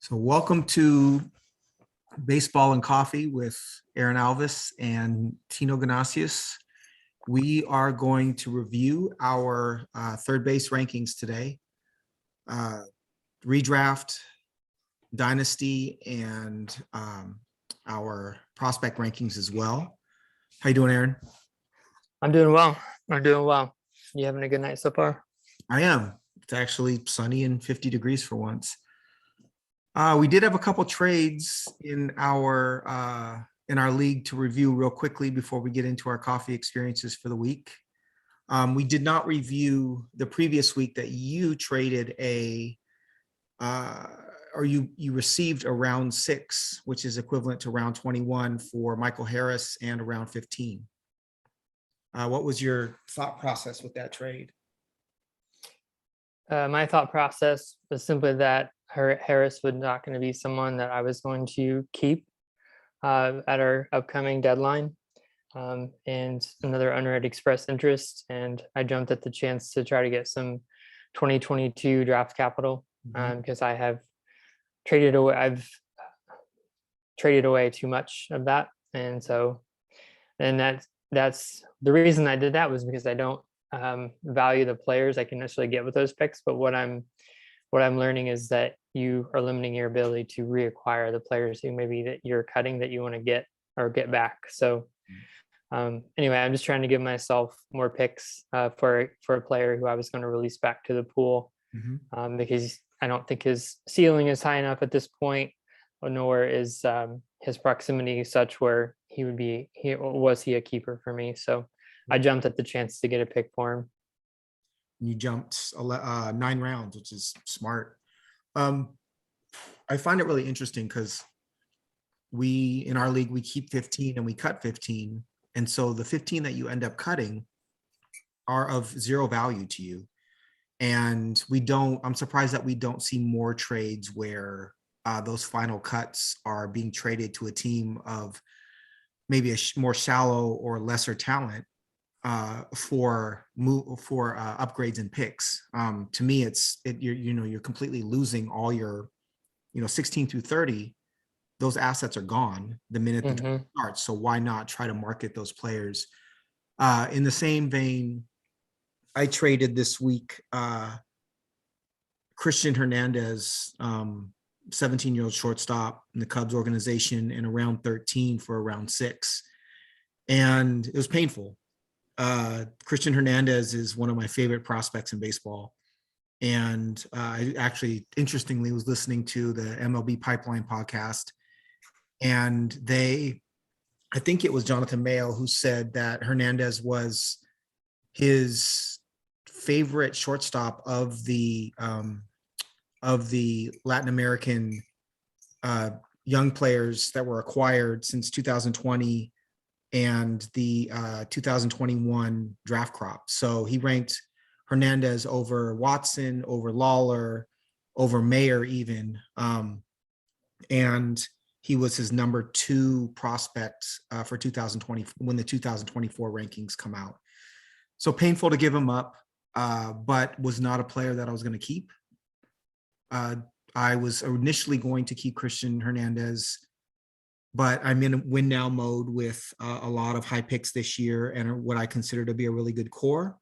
So welcome to Baseball and Coffee with Aaron Alvis and Tino Ganasius. We are going to review our third base rankings today, redraft, dynasty, and our prospect rankings as well. How you doing, Aaron? I'm doing well. You having a good night so far? I am. It's actually sunny and 50 degrees for once. We did have a couple trades in our league to review real quickly before we get into our coffee experiences for the week. We did not review the previous week that you traded you received a round 6, which is equivalent to round 21 for Michael Harris and a round 15. What was your thought process with that trade? My thought process was simply that Harris was not going to be someone that I was going to keep at our upcoming deadline. And another owner had expressed interest, and I jumped at the chance to try to get some 2022 draft capital because I've traded away too much of that. And so, that's the reason I did that, was because I don't value the players I can necessarily get with those picks. But what I'm learning is that you are limiting your ability to reacquire the players who maybe that you're cutting that you want to get or get back. So anyway, I'm just trying to give myself more picks for a player who I was going to release back to the pool because I don't think his ceiling is high enough at this point, nor is his proximity such where he was a keeper for me. So I jumped at the chance to get a pick for him. You jumped 9 rounds, which is smart. I find it really interesting because in our league, we keep 15 and we cut 15. And so the 15 that you end up cutting are of zero value to you. And I'm surprised that we don't see more trades where those final cuts are being traded to a team of maybe a more shallow or lesser talent for upgrades and picks. To me, you're completely losing all your 16 through 30. Those assets are gone the minute the draft starts. So why not try to market those players? In the same vein, I traded this week Christian Hernandez, 17-year-old shortstop in the Cubs organization, in a round 13 for a round 6, and it was painful. Christian Hernandez is one of my favorite prospects in baseball. And I actually, interestingly, was listening to the MLB Pipeline podcast. And I think it was Jonathan Mayo who said that Hernandez was his favorite shortstop of the Latin American young players that were acquired since 2020 and the 2021 draft crop. So he ranked Hernandez over Watson, over Lawler, over Mayer even. And he was his number 2 prospect for 2020 when the 2024 rankings come out. So painful to give him up, but was not a player that I was going to keep. I was initially going to keep Christian Hernandez, but I'm in a win now mode with a lot of high picks this year and what I consider to be a really good core.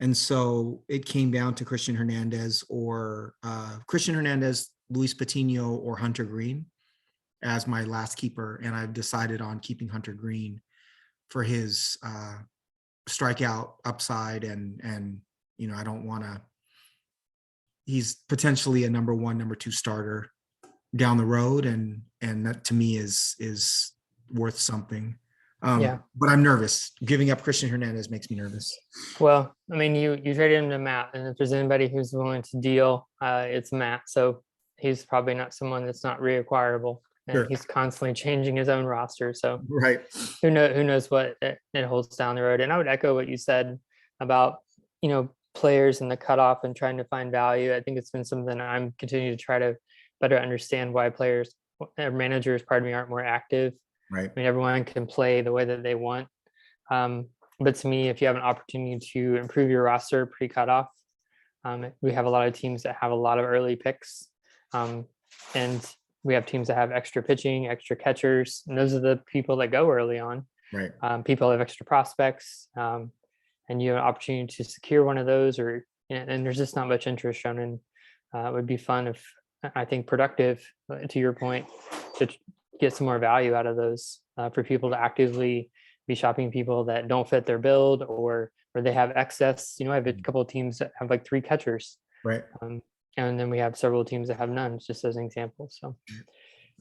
And so it came down to Christian Hernandez, Luis Patino, or Hunter Green as my last keeper. And I've decided on keeping Hunter Green for his strikeout upside. And I don't want to, he's potentially a number 1, number 2 starter down the road. And that to me is worth something. But I'm nervous. Giving up Christian Hernandez makes me nervous. Well, I mean, you traded him to Matt, and if there's anybody who's willing to deal, it's Matt. So he's probably not someone that's not reacquirable, and sure. He's constantly changing his own roster. So right, who knows what it holds down the road. And I would echo what you said about players and the cutoff and trying to find value. I think it's been something I'm continuing to try to better understand why managers, aren't more active. Right. I mean, everyone can play the way that they want. But to me, if you have an opportunity to improve your roster pre-cutoff, we have a lot of teams that have a lot of early picks. And we have teams that have extra pitching, extra catchers, and those are the people that go early on. Right. People have extra prospects, and you have an opportunity to secure one of those, and there's just not much interest shown in. It would be fun if, I think, productive, to your point, to get some more value out of those, for people to actively be shopping people that don't fit their build, or they have excess. I have a couple of teams that have like 3 catchers. Right. And then we have several teams that have none, just as an example. So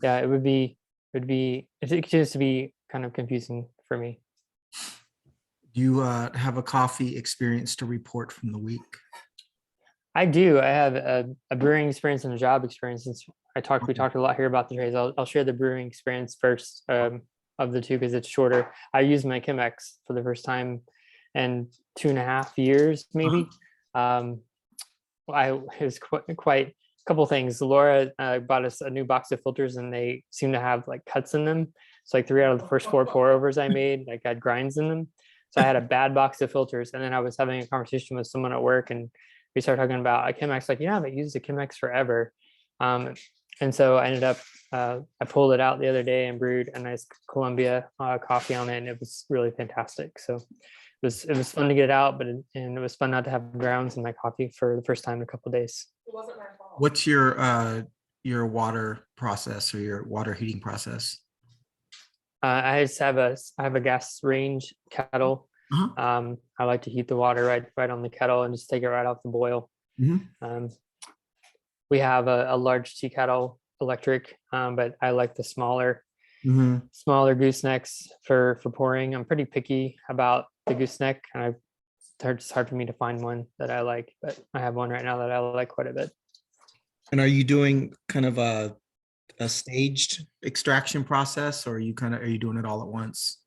yeah, it continues to be kind of confusing for me. Do you have a coffee experience to report from the week? I do. I have a brewing experience and a job experience. Since we talked a lot here about the trades. I'll share the brewing experience first, of the two, because it's shorter. I used my Chemex for the first time in 2.5 years, maybe. It was quite a couple things. Laura bought us a new box of filters, and they seem to have like cuts in them. So like 3 out of the first 4 pour overs I made, like, had grinds in them. So I had a bad box of filters, and then I was having a conversation with someone at work, and we started talking about a Chemex. Like, I haven't used a Chemex forever. And so I ended up, I pulled it out the other day and brewed a nice Columbia coffee on it, and it was really fantastic. So it was fun to get it out, and it was fun not to have grounds in my coffee for the first time in a couple of days. It wasn't my fault. What's your water process, or your water heating process? I have a gas range kettle. Uh-huh. I like to heat the water right on the kettle and just take it right off the boil. Mm-hmm. We have a large tea kettle, electric, but I like the smaller goosenecks for pouring. I'm pretty picky about the gooseneck, and it's hard for me to find one that I like, but I have one right now that I like quite a bit. And are you doing kind of a staged extraction process, or are you doing it all at once?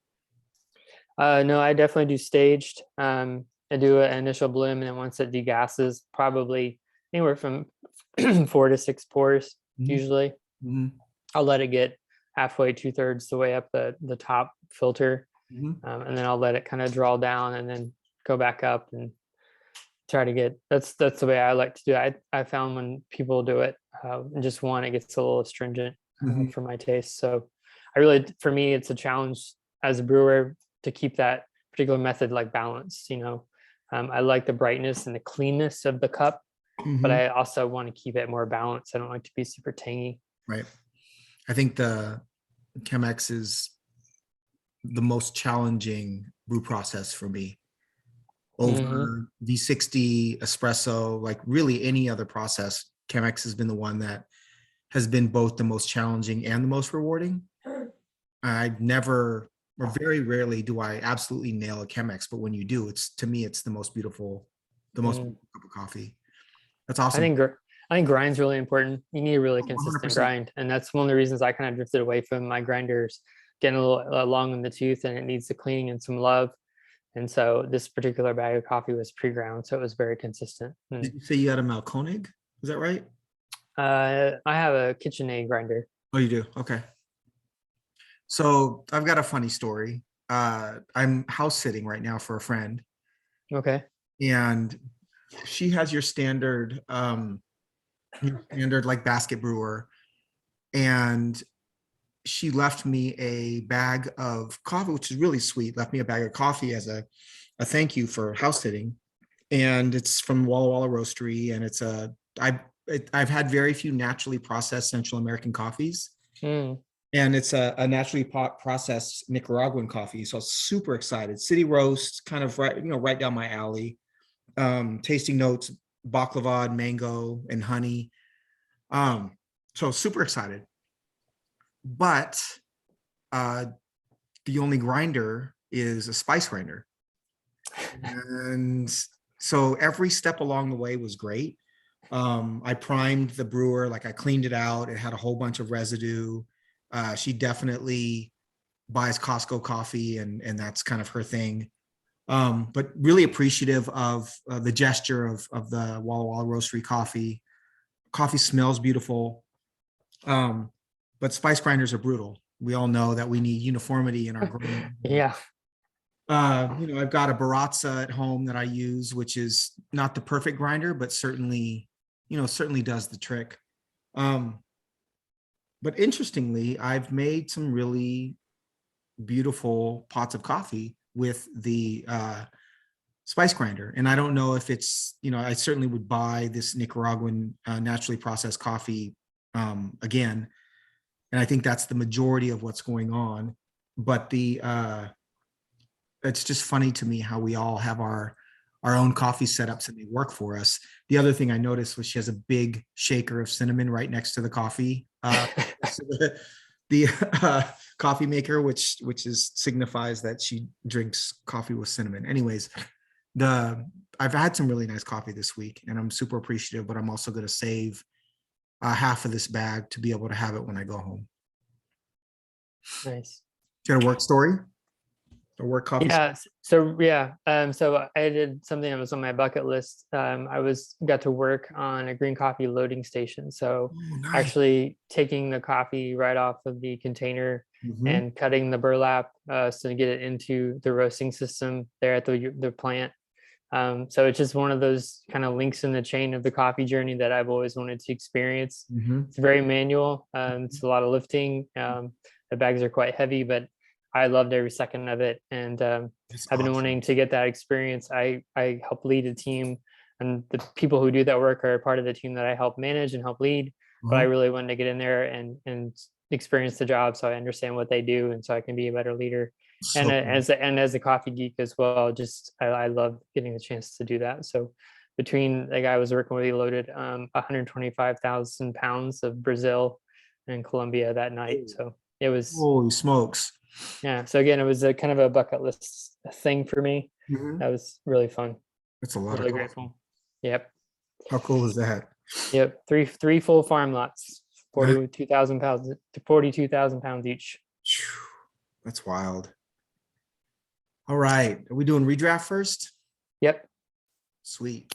No, I definitely do staged. I do an initial bloom, and then once it degasses, probably anywhere from 4 to 6 pours, usually. I'll let it get halfway, 2/3 the way up the top filter, and then I'll let it kind of draw down, and then go back up and try to get. That's the way I like to do it. I found when people do it just one, it gets a little astringent for my taste. So for me, it's a challenge as a brewer to keep that particular method like balanced. I like the brightness and the cleanness of the cup, but I also want to keep it more balanced. I don't like to be super tangy. Right. I think the Chemex is the most challenging brew process for me. Over V60, espresso, like really any other process, Chemex has been the one that has been both the most challenging and the most rewarding. Very rarely do I absolutely nail a Chemex, but when you do, to me, it's the most beautiful beautiful cup of coffee. That's awesome. I think grind's really important. You need a really consistent 100%. grind. And that's one of the reasons I kind of drifted away from my grinders, getting a little long in the tooth, and it needs the cleaning and some love. And so this particular bag of coffee was pre-ground, so it was very consistent. Did you say you had a Malkonig? Is that right? I have a KitchenAid grinder. Oh, you do? Okay. So I've got a funny story. I'm house sitting right now for a friend. Okay. And she has your standard like basket brewer. And she left me a bag of coffee, which is really sweet. Left me a bag of coffee as a thank you for house sitting. And it's from Walla Walla Roastery. And I've had very few naturally processed Central American coffees. And it's a naturally processed Nicaraguan coffee. So I was super excited. City roast, kind of right down my alley. Tasting notes, baklava, and mango, and honey. So super excited. But the only grinder is a spice grinder. And so every step along the way was great. I primed the brewer, like I cleaned it out. It had a whole bunch of residue. She definitely buys Costco coffee, and that's kind of her thing. But really appreciative of the gesture of the Walla Walla Roastery coffee. Coffee smells beautiful. But spice grinders are brutal. We all know that we need uniformity in our grinding. Yeah. I've got a Baratza at home that I use, which is not the perfect grinder, but certainly does the trick. But interestingly, I've made some really beautiful pots of coffee with the spice grinder. And I don't know if it's, I certainly would buy this Nicaraguan naturally processed coffee again. And I think that's the majority of what's going on. But it's just funny to me how we all have our own coffee setups and they work for us. The other thing I noticed was she has a big shaker of cinnamon right next to the coffee, the coffee maker, which signifies that she drinks coffee with cinnamon. Anyways, I've had some really nice coffee this week, and I'm super appreciative. But I'm also going to save half of this bag to be able to have it when I go home. Nice. Do you got a work story? A work coffee? Yeah. So I did something that was on my bucket list. I got to work on a green coffee loading station. So nice. Actually taking the coffee right off of the container and cutting the burlap so to get it into the roasting system there at the plant. So it's just one of those kind of links in the chain of the coffee journey that I've always wanted to experience. It's very manual. It's a lot of lifting. The bags are quite heavy, but I loved every second of it. And I've been wanting to get that experience. I help lead a team, and the people who do that work are part of the team that I help manage and help lead. But I really wanted to get in there and experience the job so I understand what they do and so I can be a better leader. And as a coffee geek as well, just I love getting the chance to do that. So between the guy I was working with, he loaded 125,000 pounds of Brazil and Colombia that night. So it was, holy smokes. Yeah. So again, it was a kind of a bucket list thing for me. That was really fun. That's a lot really of grateful. Yep. How cool is that? Yep. Three full farm lots, 42,000 pounds, 42,000 pounds each. That's wild. All right. Are we doing redraft first? Yep. Sweet.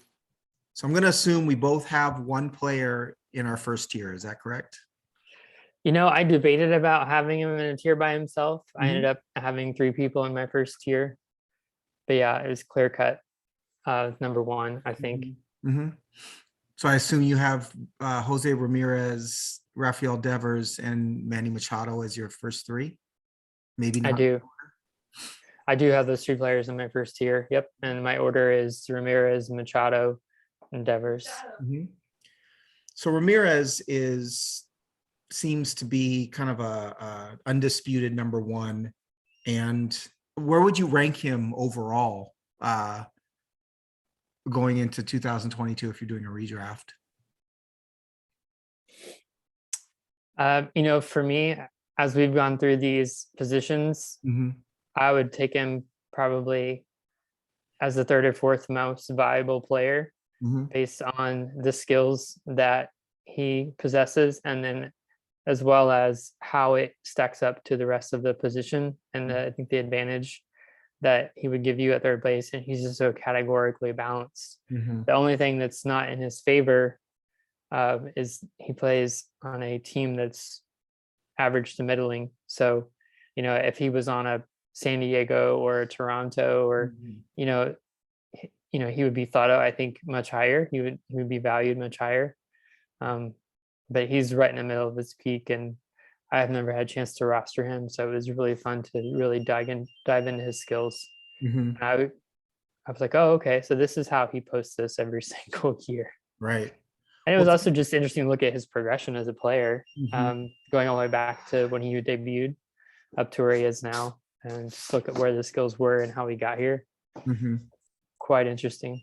So I'm going to assume we both have one player in our first tier. Is that correct? I debated about having him in a tier by himself. I ended up having 3 people in my first tier. But yeah, it was clear cut. Number 1, I think. So I assume you have Jose Ramirez, Rafael Devers, and Manny Machado as your first 3. Maybe not. I do have those 3 players in my first tier. Yep. And my order is Ramirez, Machado, and Devers. So Ramirez seems to be kind of a undisputed number 1. And where would you rank him overall going into 2022 if you're doing a redraft? For me, as we've gone through these positions, I would take him probably as the 3rd or 4th most valuable player based on the skills that he possesses, and then as well as how it stacks up to the rest of the position. And I think the advantage that he would give you at 3rd base, and he's just so categorically balanced. The only thing that's not in his favor is he plays on a team that's average to middling. So, if he was on a San Diego or a Toronto or, he would be thought of, I think, much higher. He would be valued much higher. But he's right in the middle of his peak, and I've never had a chance to roster him. So it was really fun to really dive into his skills. And I was like, oh, okay. So this is how he posts this every single year. Right. And it was also just interesting to look at his progression as a player, going all the way back to when he debuted up to where he is now, and just look at where the skills were and how he got here. Quite interesting.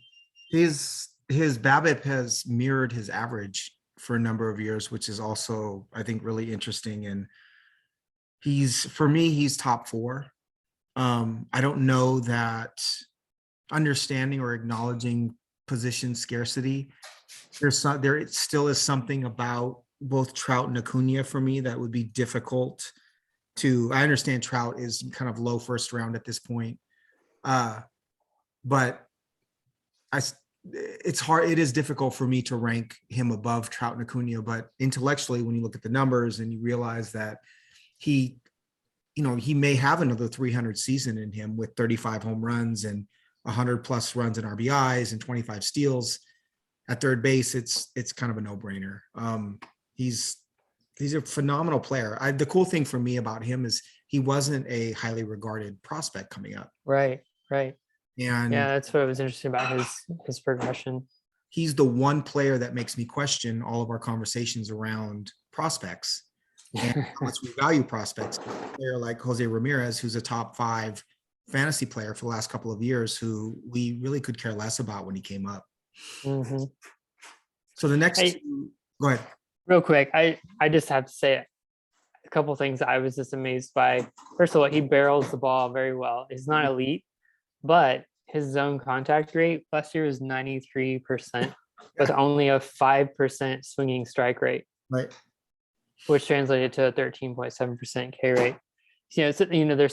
His BABIP has mirrored his average for a number of years, which is also, I think, really interesting. And for me, he's top 4. I don't know that understanding or acknowledging position scarcity. There still is something about both Trout and Acuna for me that would be difficult to. I understand Trout is kind of low first round at this point, but it's hard. It is difficult for me to rank him above Trout and Acuna. But intellectually, when you look at the numbers and you realize that he may have another 300 season in him with 35 home runs and 100 plus runs and RBIs and 25 steals at 3rd base, it's kind of a no-brainer. He's He's a phenomenal player. The cool thing for me about him is he wasn't a highly regarded prospect coming up. Right. Right. And Yeah, that's what was interesting about his progression. he's the one player that makes me question all of our conversations around prospects and how much we value prospects. A player like Jose Ramirez, who's a top 5 fantasy player for the last couple of years, who we really could care less about when he came up. Mm-hmm. So the next Hey, two, go ahead. real quick, I just have to say a couple things I was just amazed by. First of all, he barrels the ball very well. He's not elite, but his zone contact rate last year was 93% with only a 5% swinging strike rate, Right. which translated to a 13.7% K rate. There's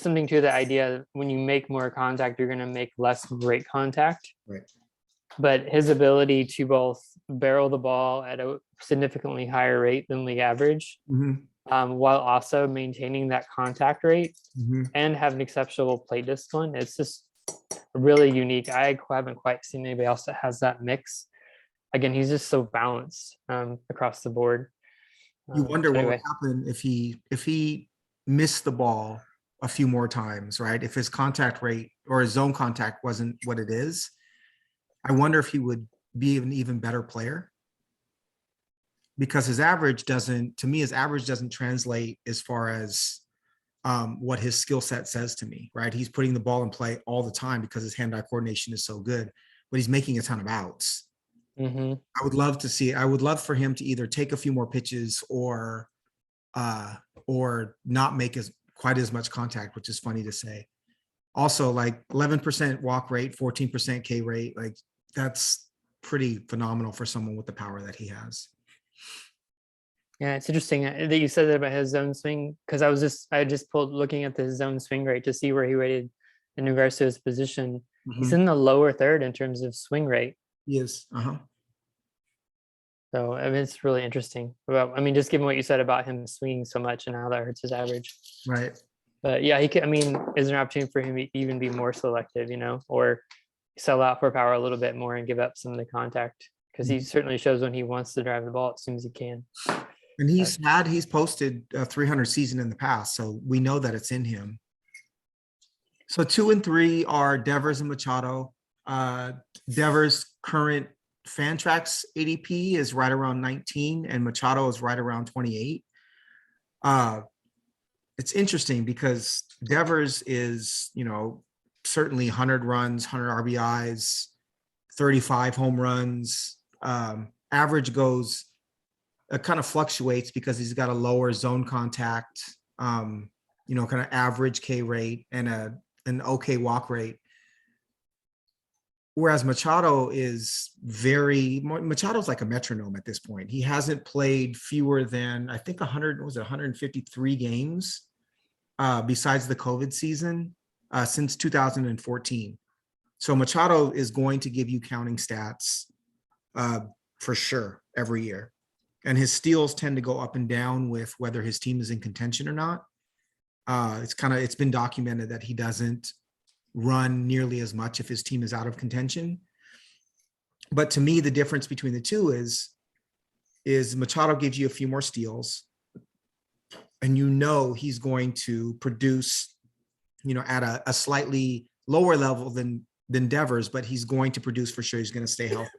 something to the idea that when you make more contact, you're going to make less great contact. Right. But his ability to both barrel the ball at a significantly higher rate than league average, while also maintaining that contact rate and have an exceptional play discipline, it's just really unique. I haven't quite seen anybody else that has that mix. Again, he's just so balanced across the board. You wonder So what anyway. would happen if he missed the ball a few more times, right? If his contact rate or his zone contact wasn't what it is, I wonder if he would be an even better player, because his average doesn't translate as far as what his skill set says to me, right? He's putting the ball in play all the time because his hand-eye coordination is so good, but he's making a ton of outs. Mm-hmm. I would love for him to either take a few more pitches or not make quite as much contact, which is funny to say. Also, like 11% walk rate, 14% K rate, like that's pretty phenomenal for someone with the power that he has. Yeah, it's interesting that you said that about his zone swing, because I just pulled looking at the zone swing rate to see where he rated in regards to his position. He's in the lower third in terms of swing rate. He is. So I mean, it's really interesting. Well, I mean, just given what you said about him swinging so much and how that hurts his average. Right. But yeah, he could. I mean, is there an opportunity for him to even be more selective, or sell out for power a little bit more and give up some of the contact? Because he certainly shows when he wants to drive the ball as soon as he can. And he's posted a 300 season in the past, so we know that it's in him. So 2 and 3 are Devers and Machado. Devers' current Fantrax ADP is right around 19, and Machado is right around 28. It's interesting because Devers is, certainly 100 runs, 100 RBIs, 35 home runs. Average goes, it kind of fluctuates because he's got a lower zone contact, kind of average K rate and an okay walk rate. Whereas Machado's like a metronome at this point. He hasn't played fewer than, I think 153 games besides the COVID season since 2014. So Machado is going to give you counting stats for sure every year. And his steals tend to go up and down with whether his team is in contention or not. It's been documented that he doesn't run nearly as much if his team is out of contention. But to me, the difference between the two is Machado gives you a few more steals, and he's going to produce, at a slightly lower level than Devers, but he's going to produce for sure. He's going to stay healthy.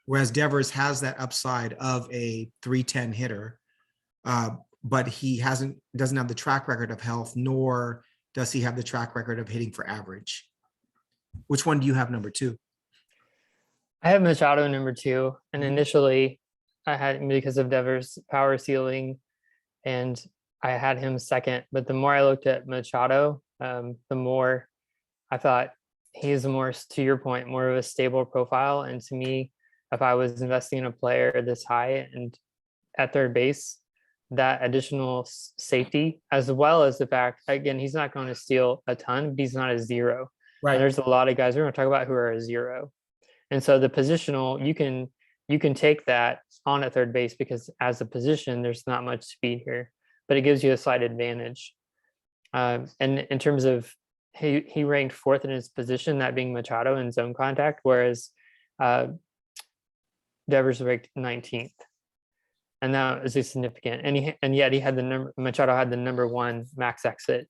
Whereas Devers has that upside of a 310 hitter, but he doesn't have the track record of health, nor does he have the track record of hitting for average. Which one do you have number 2? I have Machado number 2, and initially I had, because of Devers' power ceiling, and I had him second. But the more I looked at Machado, the more I thought he's more, to your point, more of a stable profile. And to me, if I was investing in a player this high and at third base, that additional safety, as well as the fact, again, he's not going to steal a ton, but he's not a zero. Right. And there's a lot of guys we're going to talk about who are a zero. And so the positional, you can take that on at third base, because as a position, there's not much speed here, but it gives you a slight advantage. And in terms of, he ranked 4th in his position, that being Machado in zone contact, whereas Devers ranked 19th. and that was significant. And yet he had Machado had the number 1 max exit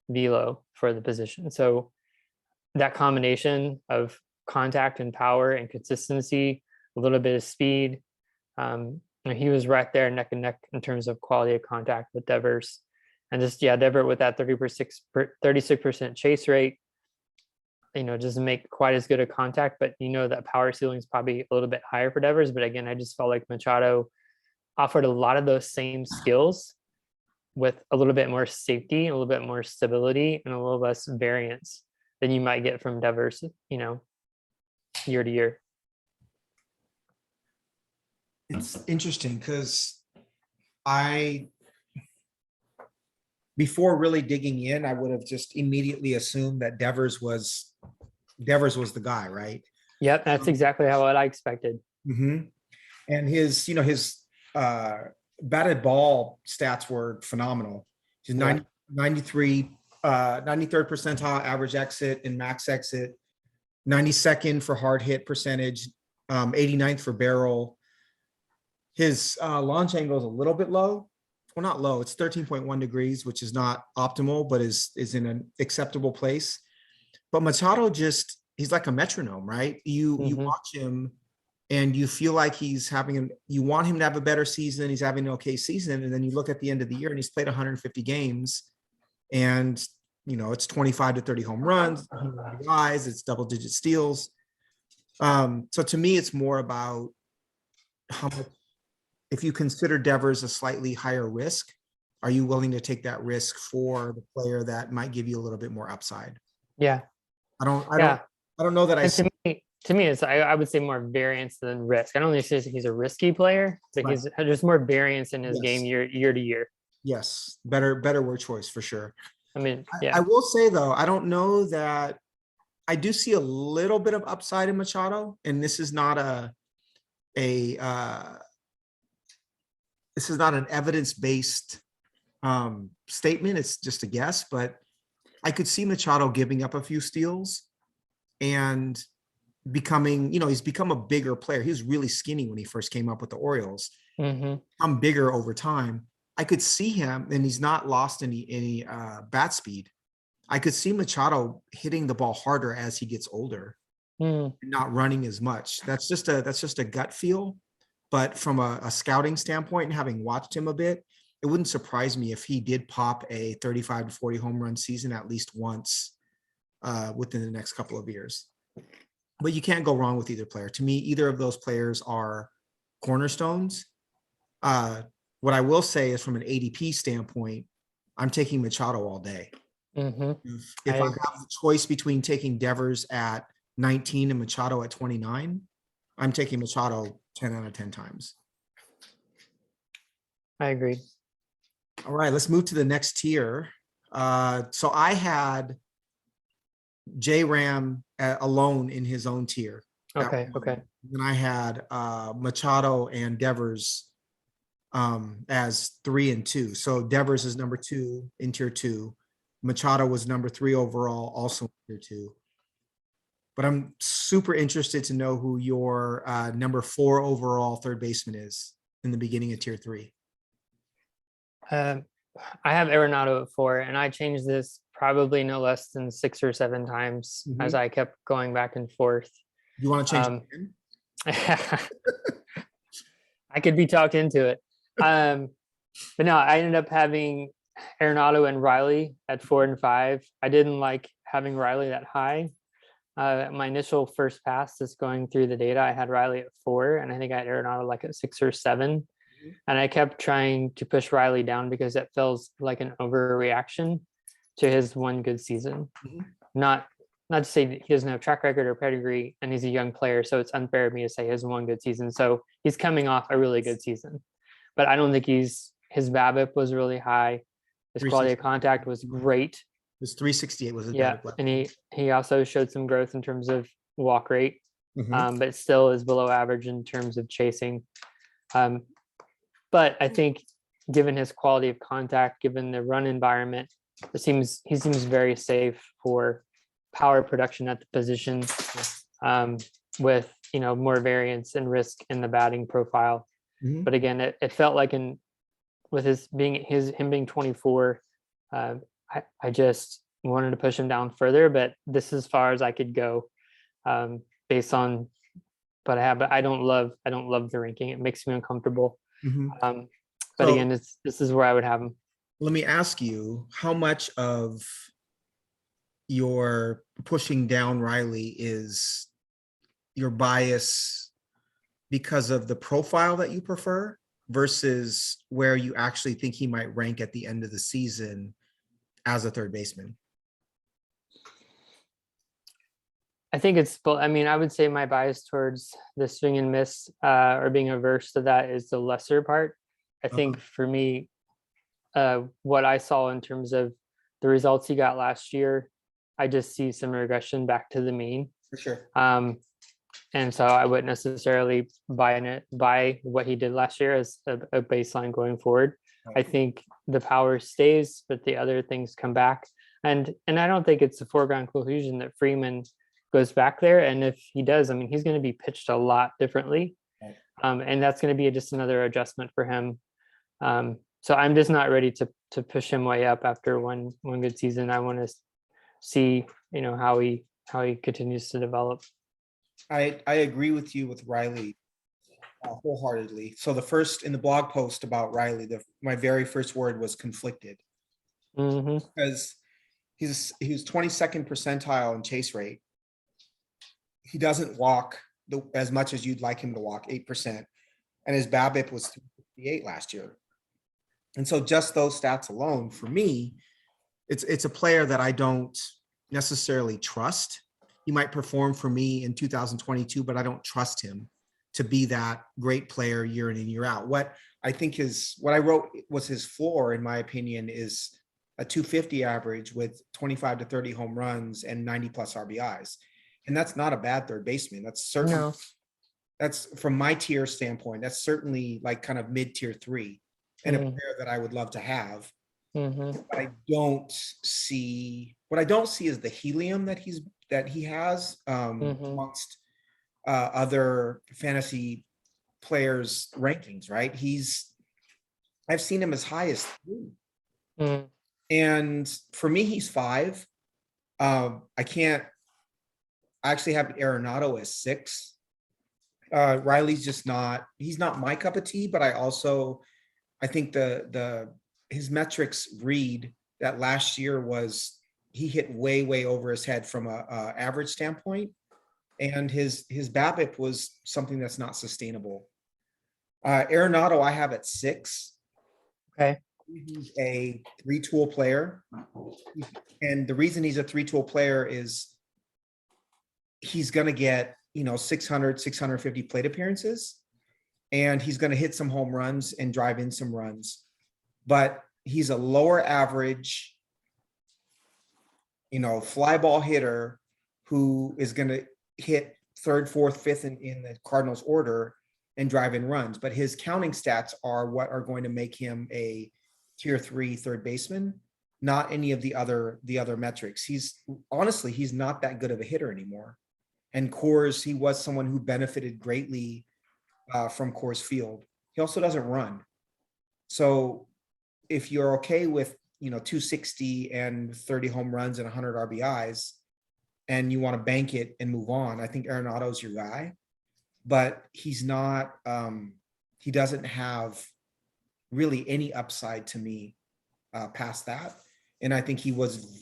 velo for the position. So that combination of contact and power and consistency, a little bit of speed, he was right there neck and neck in terms of quality of contact with Devers. And just, Devers with that 36% chase rate, doesn't make quite as good a contact, but that power ceiling is probably a little bit higher for Devers. But again, I just felt like Machado offered a lot of those same skills with a little bit more safety, a little bit more stability, and a little less variance than you might get from Devers, year to year. It's interesting because before really digging in, I would have just immediately assumed that Devers was the guy, right? Yep, that's exactly what I expected. Mm-hmm. And his batted ball stats were phenomenal. He's 93rd percentile average exit and max exit, 92nd for hard hit percentage, 89th for barrel. His launch angle is a little bit low. Well, not low. It's 13.1 degrees, which is not optimal, but is in an acceptable place. But Machado he's like a metronome, right? You watch him and you feel like you want him to have a better season. He's having an okay season. And then you look at the end of the year and he's played 150 games and, it's 25 to 30 home runs, guys, it's double digit steals. So to me, it's more about how much, if you consider Devers a slightly higher risk, are you willing to take that risk for the player that might give you a little bit more upside? Yeah. I don't know that to me, it's I would say more variance than risk. I don't think he's a risky player, but Right. there's more variance in his game year to year. Yes, better word choice for sure. I mean, I will say though, I don't know that I do see a little bit of upside in Machado, and this is not this is not an evidence-based statement. It's just a guess, but I could see Machado giving up a few steals and becoming, he's become a bigger player. He was really skinny when he first came up with the Orioles. Mm-hmm. I'm bigger over time. I could see him, and he's not lost any bat speed. I could see Machado hitting the ball harder as he gets older, not running as much. That's just a gut feel. But from a scouting standpoint and having watched him a bit, it wouldn't surprise me if he did pop a 35 to 40 home run season at least once within the next couple of years. But you can't go wrong with either player. To me, either of those players are cornerstones. What I will say is from an ADP standpoint, I'm taking Machado all day. Mm-hmm. If I have the choice between taking Devers at 19 and Machado at 29, I'm taking Machado 10 out of 10 times. I agree. All right, let's move to the next tier. So I had J-Ram alone in his own tier. Okay. And I had Machado and Devers as 3 and 2. So Devers is number 2 in tier 2. Machado was number 3 overall, also in tier 2. But I'm super interested to know who your number 4 overall third baseman is in the beginning of tier 3. I have Arenado at 4, and I changed this probably no less than 6 or 7 times as I kept going back and forth. You want to change it again? I could be talked into it. But no, I ended up having Arenado and Riley at 4 and 5. I didn't like having Riley that high. My initial first pass, just going through the data, I had Riley at 4, and I think I had Arenado like at 6 or 7. And I kept trying to push Riley down because it feels like an overreaction to his one good season. Not to say that he doesn't have track record or pedigree, and he's a young player, so it's unfair of me to say his one good season. So he's coming off a really good season, but I don't think his BABIP was really high. His quality of contact was great. His 368 was and he also showed some growth in terms of walk rate, but still is below average in terms of chasing. But I think given his quality of contact, given the run environment, he seems very safe for power production at the position, with more variance and risk in the batting profile. Mhm. But again, it felt like with him being 24, I just wanted to push him down further, but this is as far as I could go, based on what I have. But I don't love the ranking. It makes me uncomfortable. Mhm. Um, but So again, this is where I would have him. let me ask you, how much of your pushing down Riley is your bias because of the profile that you prefer versus where you actually think he might rank at the end of the season as a third baseman? I think it's, I mean, I would say my bias towards the swing and miss, or being averse to that, is the lesser part. I think for me, what I saw in terms of the results he got last year, I just see some regression back to the mean. For sure. And so I wouldn't necessarily buy what he did last year as a baseline going forward. I think the power stays, but the other things come back. And I don't think it's a foregone conclusion that Freeman goes back there. And if he does, I mean, he's going to be pitched a lot differently. And that's going to be just another adjustment for him. So I'm just not ready to push him way up after one good season. I want to see, how he continues to develop. I agree with you with Riley wholeheartedly. So in the blog post about Riley, my very first word was conflicted, because he was 22nd percentile in chase rate. He doesn't walk as much as you'd like him to walk, 8%, and his BABIP was 358 last year. And so just those stats alone, for me, it's a player that I don't necessarily trust. He might perform for me in 2022, but I don't trust him to be that great player year in and year out. What I wrote was his floor, in my opinion, is a 250 average with 25 to 30 home runs and 90 plus RBIs. And that's not a bad third baseman. That's from my tier standpoint, that's certainly like kind of mid-tier 3 and a player that I would love to have. But I don't see, what I don't see is the helium that he has amongst other fantasy players rankings, right? I've seen him as high as 3. And for me, he's 5. I actually have Arenado as 6. Riley's he's not my cup of tea, but I think his metrics read that last year he hit way over his head from a average standpoint, and his BABIP was something that's not sustainable. Arenado I have at 6. Okay. He's a 3-tool player, and the reason he's a 3-tool player is he's going to get 600 650 plate appearances, and he's going to hit some home runs and drive in some runs, but he's a lower average fly ball hitter who is going to hit 3rd, 4th, 5th in the Cardinals order and drive in runs. But his counting stats are what are going to make him a tier 3 third baseman, not any of the other metrics. He's not that good of a hitter anymore. And Coors, he was someone who benefited greatly from Coors Field. He also doesn't run. So if you're okay with 260 and 30 home runs and 100 RBIs, and you want to bank it and move on, I think Arenado's your guy. But he's not. He doesn't have really any upside to me past that. And I think he was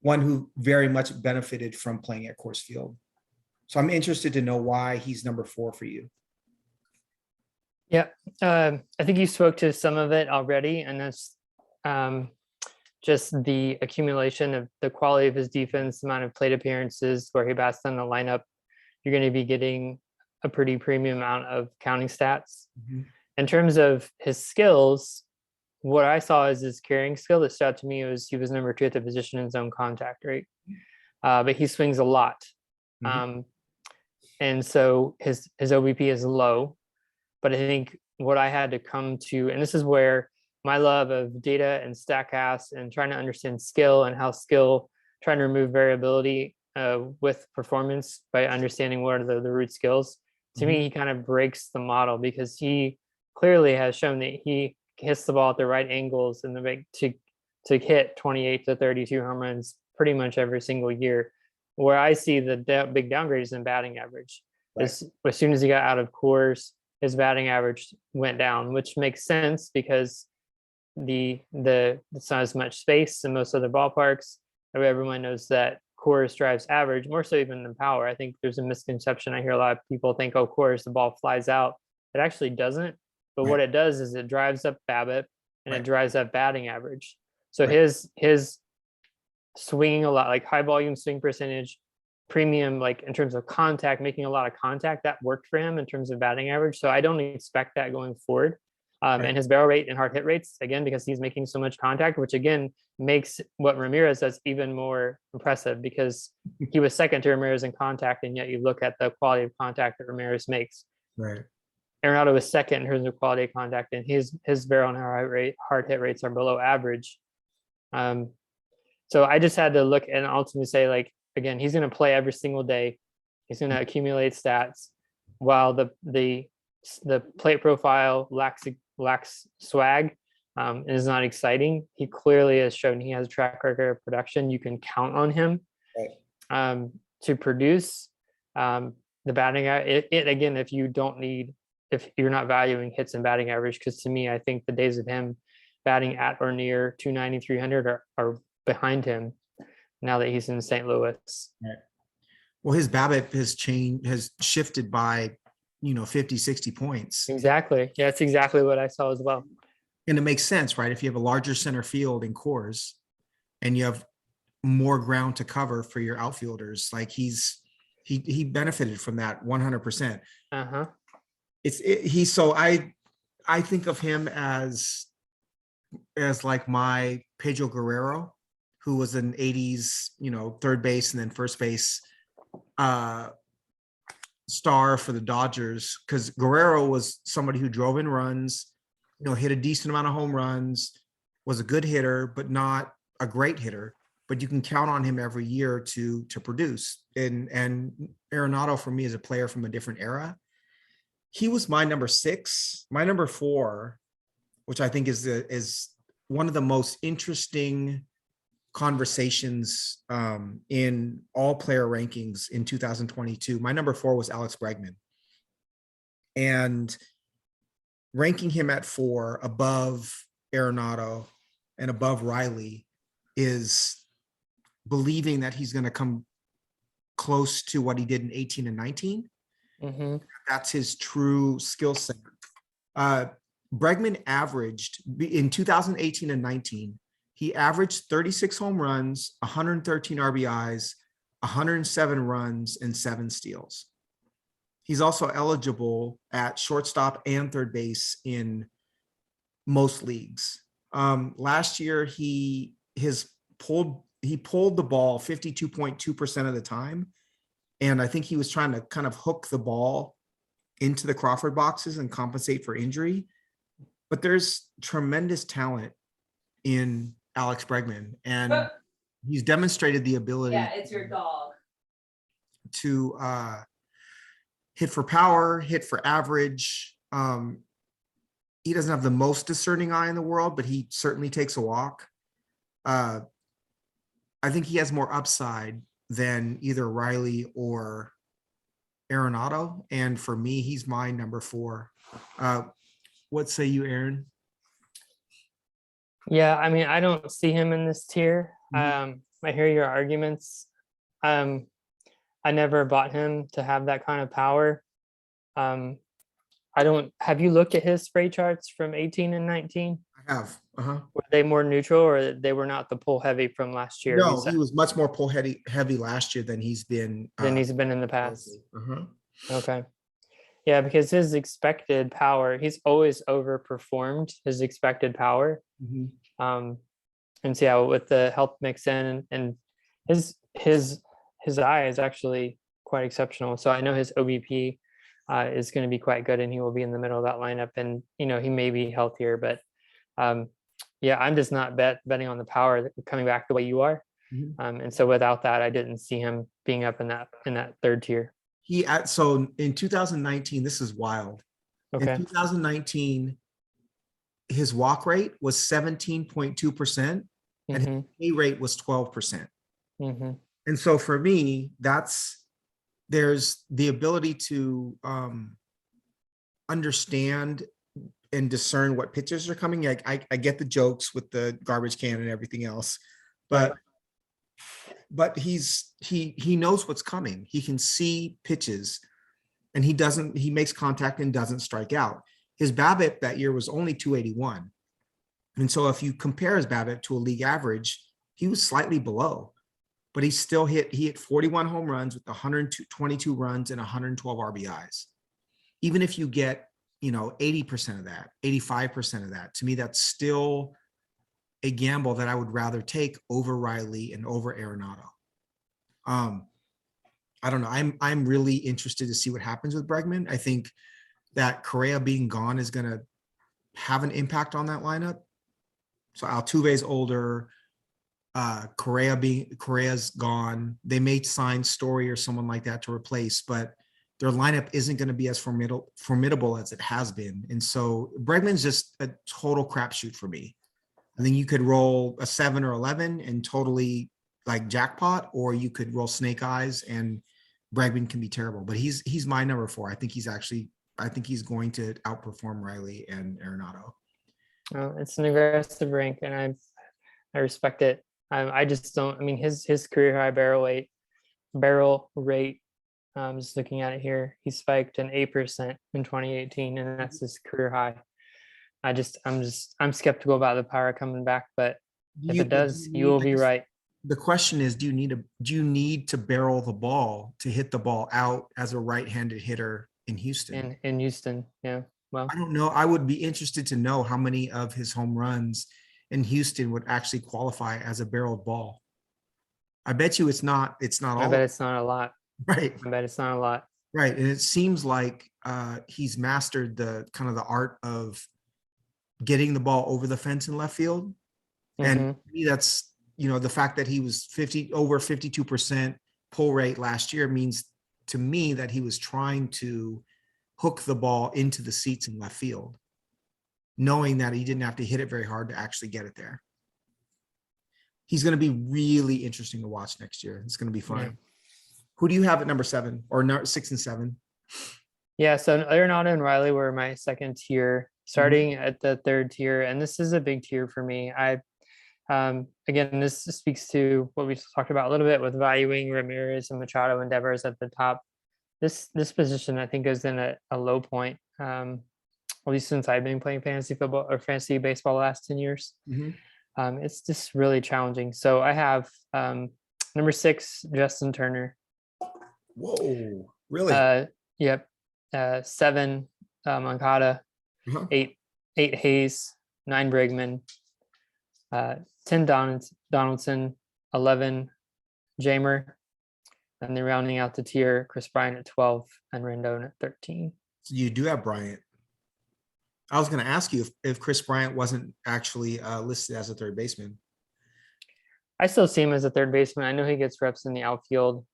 one who very much benefited from playing at Coors Field. So I'm interested to know why he's number 4 for you. Yeah, I think you spoke to some of it already, and that's just the accumulation of the quality of his defense, the amount of plate appearances where he bats in the lineup. You're going to be getting a pretty premium amount of counting stats. In terms of his skills, what I saw is his carrying skill that stood out to me was he was number 2 at the position in zone contact rate, but he swings a lot. And so his OBP is low. But I think what I had to come to, and this is where my love of data and Statcast and trying to understand skill and how trying to remove variability with performance by understanding what are the root skills, to me, he kind of breaks the model because he clearly has shown that he hits the ball at the right angles and to hit 28 to 32 home runs pretty much every single year. Where I see the big downgrade is in batting average. Right. As soon as he got out of Coors, his batting average went down, which makes sense because it's not as much space in most other ballparks. Everyone knows that Coors drives average more so even than power. I think there's a misconception. I hear a lot of people think, oh, Coors, the ball flies out. It actually doesn't. But what it does is it drives up BABIP and it drives up batting average. So his swinging a lot, like high volume swing percentage, premium, like in terms of contact, making a lot of contact, that worked for him in terms of batting average. So I don't expect that going forward. And his barrel rate and hard hit rates, again, because he's making so much contact, which again makes what Ramirez does even more impressive because he was second to Ramirez in contact, and yet you look at the quality of contact that Ramirez makes. Right. Arenado was second in terms of quality of contact, and his barrel and hard hit rates are below average. So I just had to look and ultimately say, like, again, he's going to play every single day. He's going to accumulate stats while the plate profile lacks swag and is not exciting. He clearly has shown he has a track record of production. You can count on him to produce the batting. Again, if you're not valuing hits and batting average, because to me, I think the days of him batting at or near 290, 300 are behind him now that he's in St. Louis. Right. Well, his BABIP has shifted by 50, 60 points. Exactly. Yeah, that's exactly what I saw as well. And it makes sense, right? If you have a larger center field in Coors and you have more ground to cover for your outfielders, like he benefited from that 100%. So I think of him as like my Pedro Guerrero, who was an 80s, third base and then first base star for the Dodgers, because Guerrero was somebody who drove in runs, hit a decent amount of home runs, was a good hitter, but not a great hitter. But you can count on him every year to produce. And Arenado for me is a player from a different era. He was my number 6. My number 4, which I think is one of the most interesting conversations in all player rankings in 2022. My number 4 was Alex Bregman, and ranking him at 4 above Arenado and above Riley is believing that he's going to come close to what he did in 18 and 19. That's his true skill set. Bregman averaged in 2018 and 19, he averaged 36 home runs, 113 RBIs, 107 runs, and 7 steals. He's also eligible at shortstop and third base in most leagues. Last year, he pulled the ball 52.2% of the time. And I think he was trying to kind of hook the ball into the Crawford boxes and compensate for injury. But there's tremendous talent in Alex Bregman, and he's demonstrated the ability it's your dog. to hit for power, hit for average. He doesn't have the most discerning eye in the world, but he certainly takes a walk. I think he has more upside than either Riley or Arenado. And for me, he's my number 4. What say you, Aaron? Yeah, I mean, I don't see him in this tier. I hear your arguments. I never bought him to have that kind of power. Have you looked at his spray charts from 18 and 19? I have. Were they more neutral, or they were not the pull heavy from last year? No, he was much more pull heavy last year than he's been in the past. Okay. Yeah, because his expected power, he's always overperformed his expected power. And so yeah, with the health mix in, and his eye is actually quite exceptional. So I know his OBP is going to be quite good, and he will be in the middle of that lineup. And he may be healthier, but yeah, I'm just not betting on the power coming back the way you are. And so without that, I didn't see him being up in that third tier. So in 2019, this is wild. In Okay. 2019, his walk rate was 17.2% and his Mm-hmm. K rate was 12%. Mm-hmm. And so for me, there's the ability to understand and discern what pitches are coming. I get the jokes with the garbage can and everything else, but he knows what's coming. He can see pitches, and he makes contact and doesn't strike out. His BABIP that year was only 281. And so if you compare his BABIP to a league average, he was slightly below, but he hit 41 home runs with 122 runs and 112 RBIs. Even if you get, 80% of that, 85% of that, to me, that's still a gamble that I would rather take over Riley and over Arenado. I don't know. I'm really interested to see what happens with Bregman. I think that Correa being gone is going to have an impact on that lineup. So Altuve's older. Correa's gone. They may sign Story or someone like that to replace, but their lineup isn't going to be as formidable as it has been. And so Bregman's just a total crapshoot for me. I think you could roll a 7 or 11 and totally like jackpot, or you could roll snake eyes and Bregman can be terrible. But he's my number 4. I think he's going to outperform Riley and Arenado. It's an aggressive rank, and I respect it. I just don't. I mean, his career high barrel rate. Just looking at it here, he spiked an 8% in 2018, and that's his career high. I'm skeptical about the power coming back, but if it does, you will be right. The question is, do you need to barrel the ball to hit the ball out as a right-handed hitter in Houston? In Houston, yeah. Well, I don't know. I would be interested to know how many of his home runs in Houston would actually qualify as a barreled ball. I bet you it's not all. I bet it's not a lot. Right. I bet it's not a lot. Right. And it seems like he's mastered the kind of the art of getting the ball over the fence in left field. And to me, that's, the fact that he was over 52% pull rate last year means to me that he was trying to hook the ball into the seats in left field, knowing that he didn't have to hit it very hard to actually get it there. He's going to be really interesting to watch next year. It's going to be fun. Yeah. Who do you have at number 7 or 6 and 7? Yeah, so Arenado and Riley were my second tier, starting at the third tier, and this is a big tier for me. Again, this speaks to what we talked about a little bit with valuing Ramirez and Machado and Devers at the top. This position, I think, is in a low point, at least since I've been playing fantasy football or fantasy baseball the last 10 years. It's just really challenging. So I have number 6, Justin Turner. Whoa, really? Yep. 7, Moncada. 8 Hayes. 9 Bregman. 10 Donaldson. 11 Jamer. And then rounding out the tier, Chris Bryant at 12 and Rendon at 13. So you do have Bryant. I was going to ask you if Chris Bryant wasn't actually listed as a third baseman. I still see him as a third baseman. I know he gets reps in the outfield.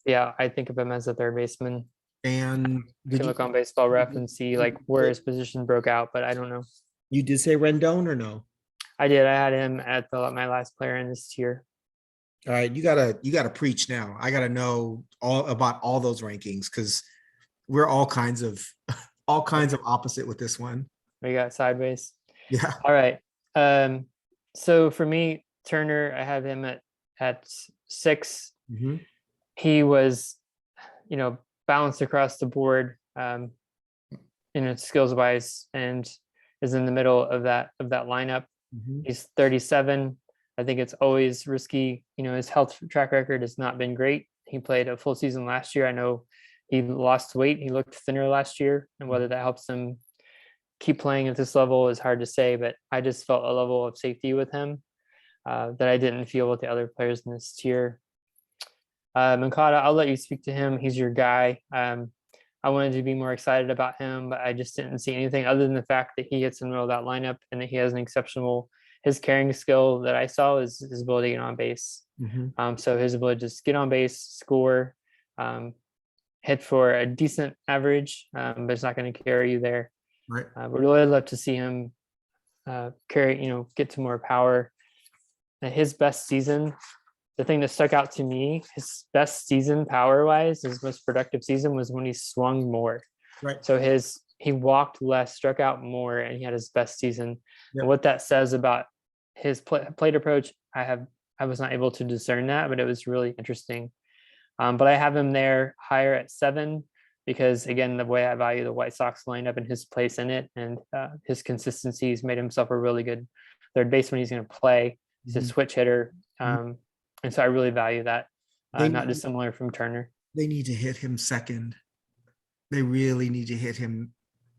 Yeah, I think of him as a third baseman. And you can look on Baseball Ref and see like where his position broke out, but I don't know. You did say Rendon or no? I did. I had him at my last player in this tier. All right, you gotta preach now. I gotta know all about all those rankings because we're all kinds of opposite with this one. We got sideways. Yeah. All right. So for me, Turner, I have him at 6. He was, balanced across the board, skills wise, and is in the middle of that lineup. He's 37. I think it's always risky. His health track record has not been great. He played a full season last year. I know he lost weight. He looked thinner last year, and whether that helps him keep playing at this level is hard to say, but I just felt a level of safety with him that I didn't feel with the other players in this tier. Moncada, I'll let you speak to him. He's your guy. I wanted to be more excited about him, but I just didn't see anything other than the fact that he hits in the middle of that lineup and that he has an exceptional, his carrying skill that I saw is his ability to get on base. So his ability to just get on base, score, hit for a decent average, but it's not going to carry you there. Right. Would really love to see him carry, get to more power. His best season, the thing that stuck out to me, his best season power wise, his most productive season was when he swung more. Right. So he walked less, struck out more, and he had his best season. Yep. And what that says about his plate approach, I was not able to discern that, but it was really interesting. But I have him there higher at 7 because, again, the way I value the White Sox lineup and his place in it and his consistency has made himself a really good third baseman. He's going to play. He's a switch hitter. And so I really value that, not dissimilar from Turner. They need to hit him second. They really need to hit him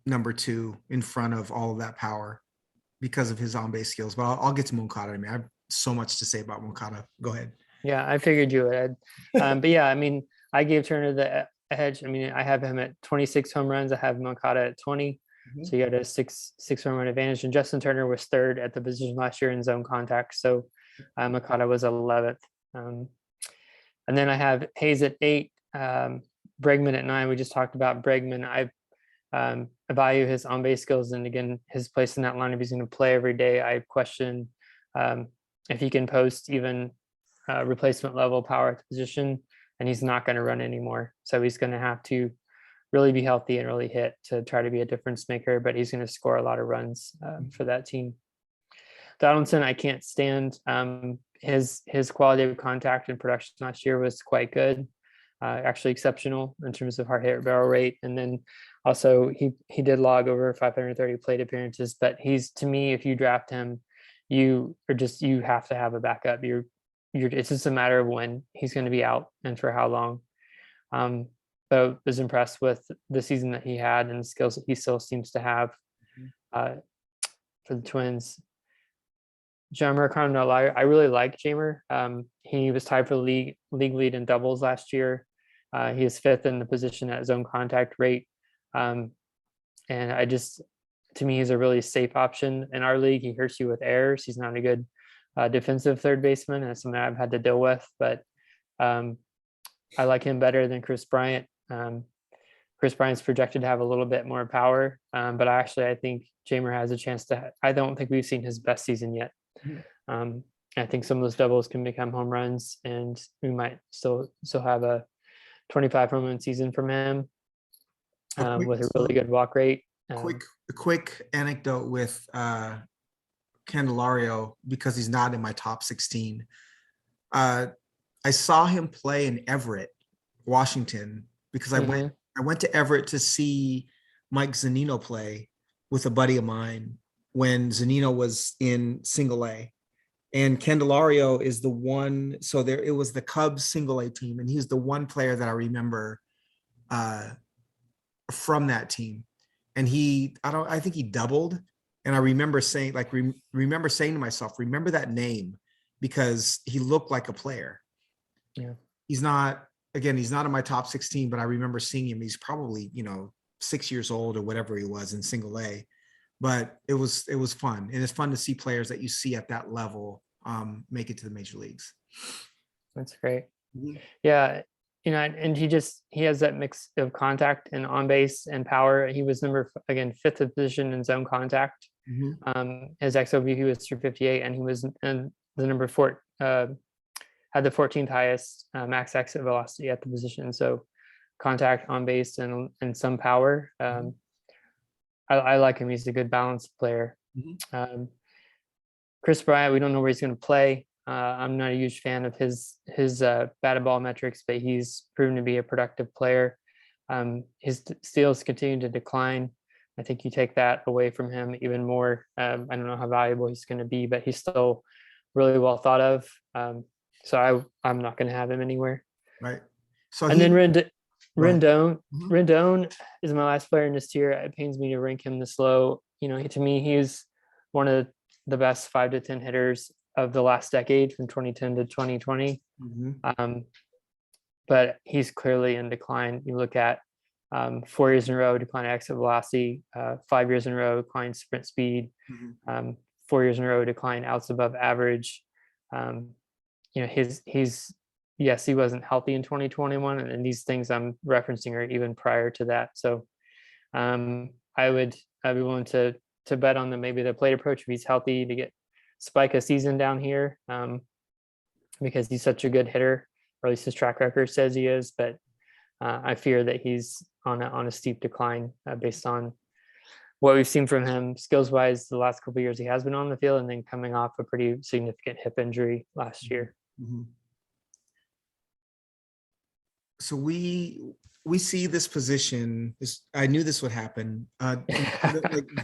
number 2 in front of all of that power because of his on-base skills. But I'll get to Moncada. I mean, I have so much to say about Moncada. Go ahead. Yeah, I figured you would. But yeah, I mean, I gave Turner the edge. I mean, I have him at 26 home runs. I have Moncada at 20. So you got a six home run advantage. And Justin Turner was 3rd at the position last year in zone contact. So Moncada was 11th. And then I have Hayes at 8, Bregman at 9. We just talked about Bregman. I value his on-base skills. And again, his place in that lineup, he's going to play every day. I question if he can post even replacement level power at the position, and he's not going to run anymore. So he's going to have to really be healthy and really hit to try to be a difference maker, but he's going to score a lot of runs for that team. Donaldson, I can't stand. His quality of contact and production last year was quite good, actually exceptional in terms of hard hit barrel rate. And then also he did log over 530 plate appearances, but to me, if you draft him, you have to have a backup. It's just a matter of when he's going to be out and for how long. But I was impressed with the season that he had and the skills that he still seems to have for the Twins. Jamer Cardinal, I really like Jamer. He was tied for the league lead in doubles last year. He is 5th in the position at zone contact rate. And to me, he's a really safe option in our league. He hurts you with errors. He's not a good defensive third baseman. And it's something I've had to deal with, but I like him better than Chris Bryant. Chris Bryant's projected to have a little bit more power, but I think Jamer has a chance to. I don't think we've seen his best season yet. I think some of those doubles can become home runs, and we might still have a 25 home run season from him with a really good walk rate. A quick anecdote with Candelario, because he's not in my top 16. I saw him play in Everett, Washington, because I went to Everett to see Mike Zunino play with a buddy of mine when Zunino was in single A. And Candelario is the one, so it was the Cubs single A team, and he's the one player that I remember from that team. And I think he doubled. And I remember saying, remember saying to myself, remember that name, because he looked like a player. Yeah. He's not in my top 16, but I remember seeing him. He's probably, 6 years old or whatever he was in single A, but it was fun. And it's fun to see players that you see at that level make it to the major leagues. That's great. Mm-hmm. Yeah. And he has that mix of contact and on base and power. He was 5th position in zone contact. Mm-hmm. His XOBP was 358, and he was in the number 4, had the 14th highest max exit velocity at the position. So contact, on base, and some power. I like him. He's a good balanced player. Mm-hmm. Chris Bryant, we don't know where he's going to play. I'm not a huge fan of his batted ball metrics, but he's proven to be a productive player. His steals continue to decline. I think you take that away from him even more. I don't know how valuable he's going to be, but he's still really well thought of. So I'm not going to have him anywhere. Right. So then Rendon. Mm-hmm. Rendon is my last player in this tier. It pains me to rank him this low. To me, he's one of the best 5 to 10 hitters of the last decade, from 2010 to 2020. Mm-hmm. But he's clearly in decline. You look at 4 years in a row decline exit velocity, 5 years in a row decline sprint speed, mm-hmm. 4 years in a row decline outs above average. He's yes, he wasn't healthy in 2021, and these things I'm referencing are even prior to that. So I'd be willing to bet on maybe the plate approach if he's healthy to get spike a season down here, because he's such a good hitter, or at least his track record says he is. But I fear that he's on a steep decline based on what we've seen from him skills wise the last couple of years he has been on the field, and then coming off a pretty significant hip injury last year. Mhm. So we see this position. I knew this would happen. Like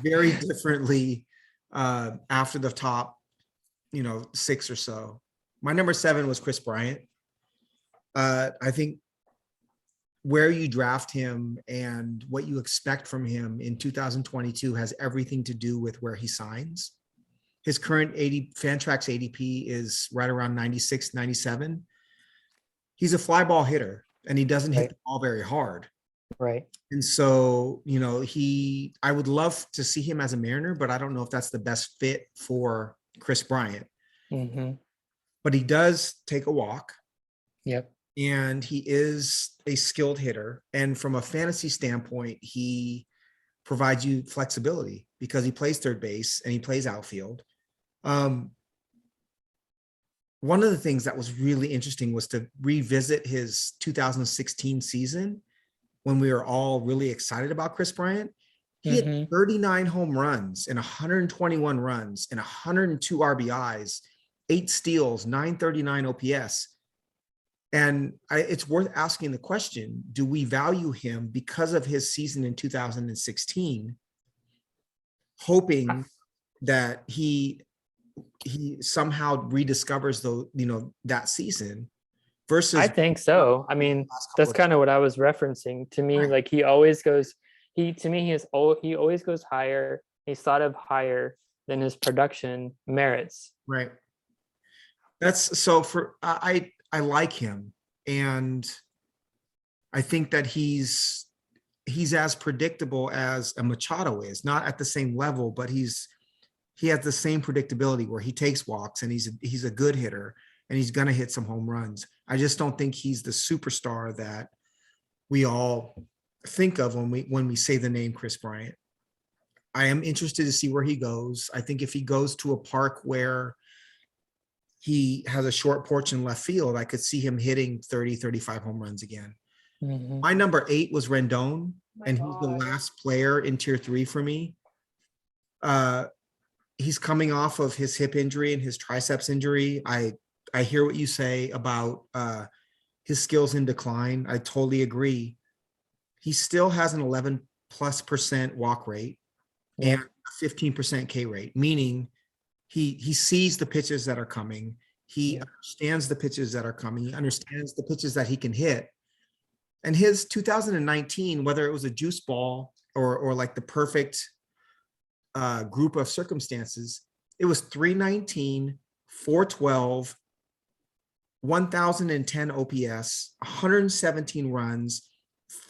very differently after the top, 6 or so. My number 7 was Chris Bryant. I think where you draft him and what you expect from him in 2022 has everything to do with where he signs. His current Fantrax ADP is right around 96, 97. He's a fly ball hitter, and he doesn't hit the ball very hard. Right. And so, I would love to see him as a Mariner, but I don't know if that's the best fit for Chris Bryant. Mm-hmm. But he does take a walk. Yep. And he is a skilled hitter. And from a fantasy standpoint, he provides you flexibility because he plays third base and he plays outfield. One of the things that was really interesting was to revisit his 2016 season when we were all really excited about Chris Bryant. He had 39 home runs and 121 runs and 102 RBIs, 8 steals, 939 OPS. And it's worth asking the question, do we value him because of his season in 2016, hoping that he somehow rediscovers that season versus? I think so. I mean, that's kind of what I was referencing. To me, like he always goes higher. He's thought of higher than his production merits. Right. That's so I like him, and I think that he's as predictable as a Machado is, not at the same level, but he has the same predictability where he takes walks and he's a good hitter and he's going to hit some home runs. I just don't think he's the superstar that we all think of when we say the name Chris Bryant. I am interested to see where he goes. I think if he goes to a park where he has a short porch in left field, I could see him hitting 30, 35 home runs again. Mm-hmm. My number 8 was Rendon, and he's the last player in tier 3 for me. He's coming off of his hip injury and his triceps injury. I hear what you say about his skills in decline. I totally agree. He still has an 11+% walk rate and a 15% K rate, meaning he sees the pitches that are coming. He understands the pitches that are coming. He understands the pitches that he can hit. And his 2019, whether it was a juice ball or like the perfect group of circumstances, it was 319, 412, 1,010 OPS, 117 runs,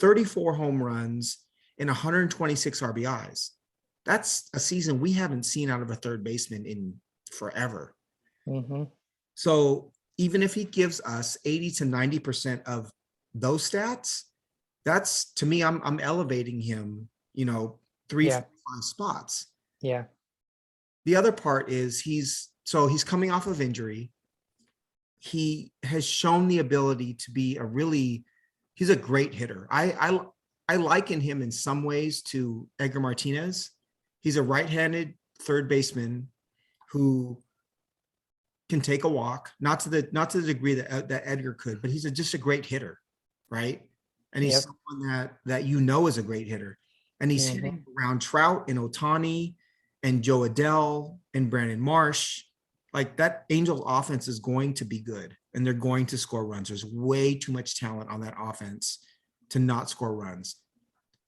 34 home runs, and 126 RBIs. That's a season we haven't seen out of a third baseman in forever. Mm-hmm. So even if he gives us 80 to 90% of those stats, that's, to me, I'm elevating him, 3-5 spots. Yeah. The other part is he's coming off of injury. He has shown the ability to be he's a great hitter. I liken him in some ways to Edgar Martinez. He's a right-handed third baseman who can take a walk, not to the degree that Edgar could, but he's just a great hitter, right? And he's someone that is a great hitter. And he's hitting around Trout and Ohtani and Joe Adele and Brandon Marsh. Like, that Angels offense is going to be good, and they're going to score runs. There's way too much talent on that offense to not score runs.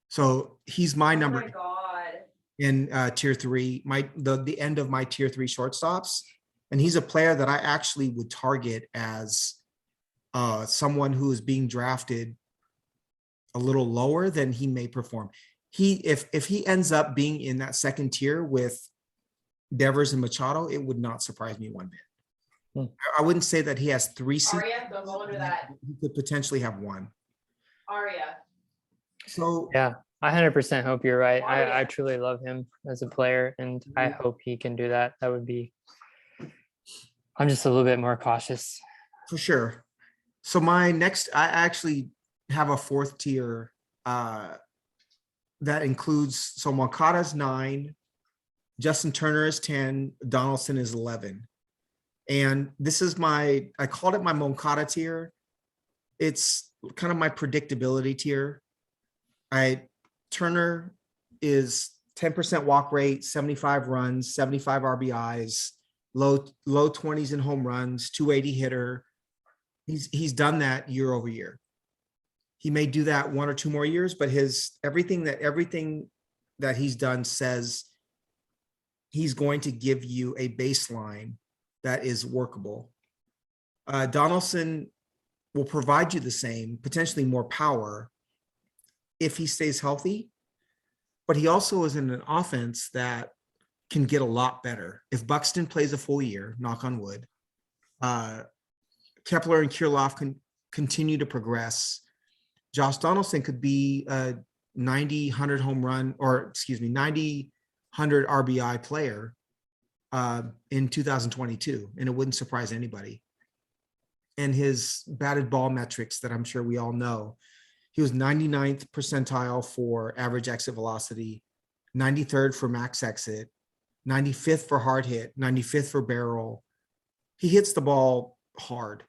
So he's my number. Oh my God. In tier 3, the end of my tier 3 shortstops. And he's a player that I actually would target as someone who is being drafted a little lower than he may perform. If he ends up being in that second tier with Devers and Machado, it would not surprise me one bit. I wouldn't say that he has 3 seasons. Aria, don't go under that. He could potentially have 1. Aria. So Yeah, I 100% hope you're right. Oh, yeah. I truly love him as a player, and I hope he can do that. That would be. I'm just a little bit more cautious. for sure. So my next, I actually have a 4th tier that includes, so Moncada's 9, Justin Turner is 10, Donaldson is 11. And this is I called it my Moncada tier. It's kind of my predictability tier. Turner is 10% walk rate, 75 runs, 75 RBIs, low 20s in home runs, 280 hitter. He's done that year over year. He may do that 1 or 2 more years, but everything that he's done says he's going to give you a baseline that is workable. Donaldson will provide you the same, potentially more power if he stays healthy, but he also is in an offense that can get a lot better. If Buxton plays a full year, knock on wood, Kepler and Kirilloff can continue to progress. Josh Donaldson could be a 90, 100 home run, or excuse me, 90, 100 RBI player in 2022, and it wouldn't surprise anybody. And his batted ball metrics that I'm sure we all know, he was 99th percentile for average exit velocity, 93rd for max exit, 95th for hard hit, 95th for barrel. He hits the ball hard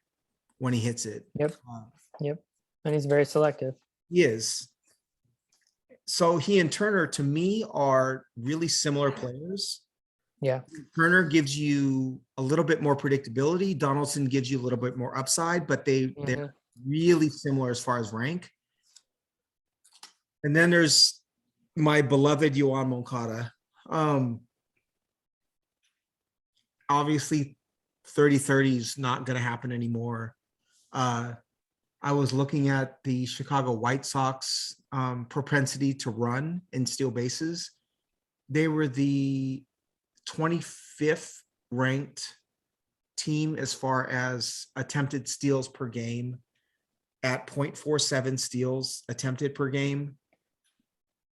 when he hits it. Yep. And he's very selective. He is. So he and Turner, to me, are really similar players. Yeah. Turner gives you a little bit more predictability. Donaldson gives you a little bit more upside, but they're really similar as far as rank. And then there's my beloved Yoan Moncada. Obviously, 30-30 is not going to happen anymore. I was looking at the Chicago White Sox propensity to run and steal bases. They were the 25th ranked team as far as attempted steals per game at 0.47 steals attempted per game.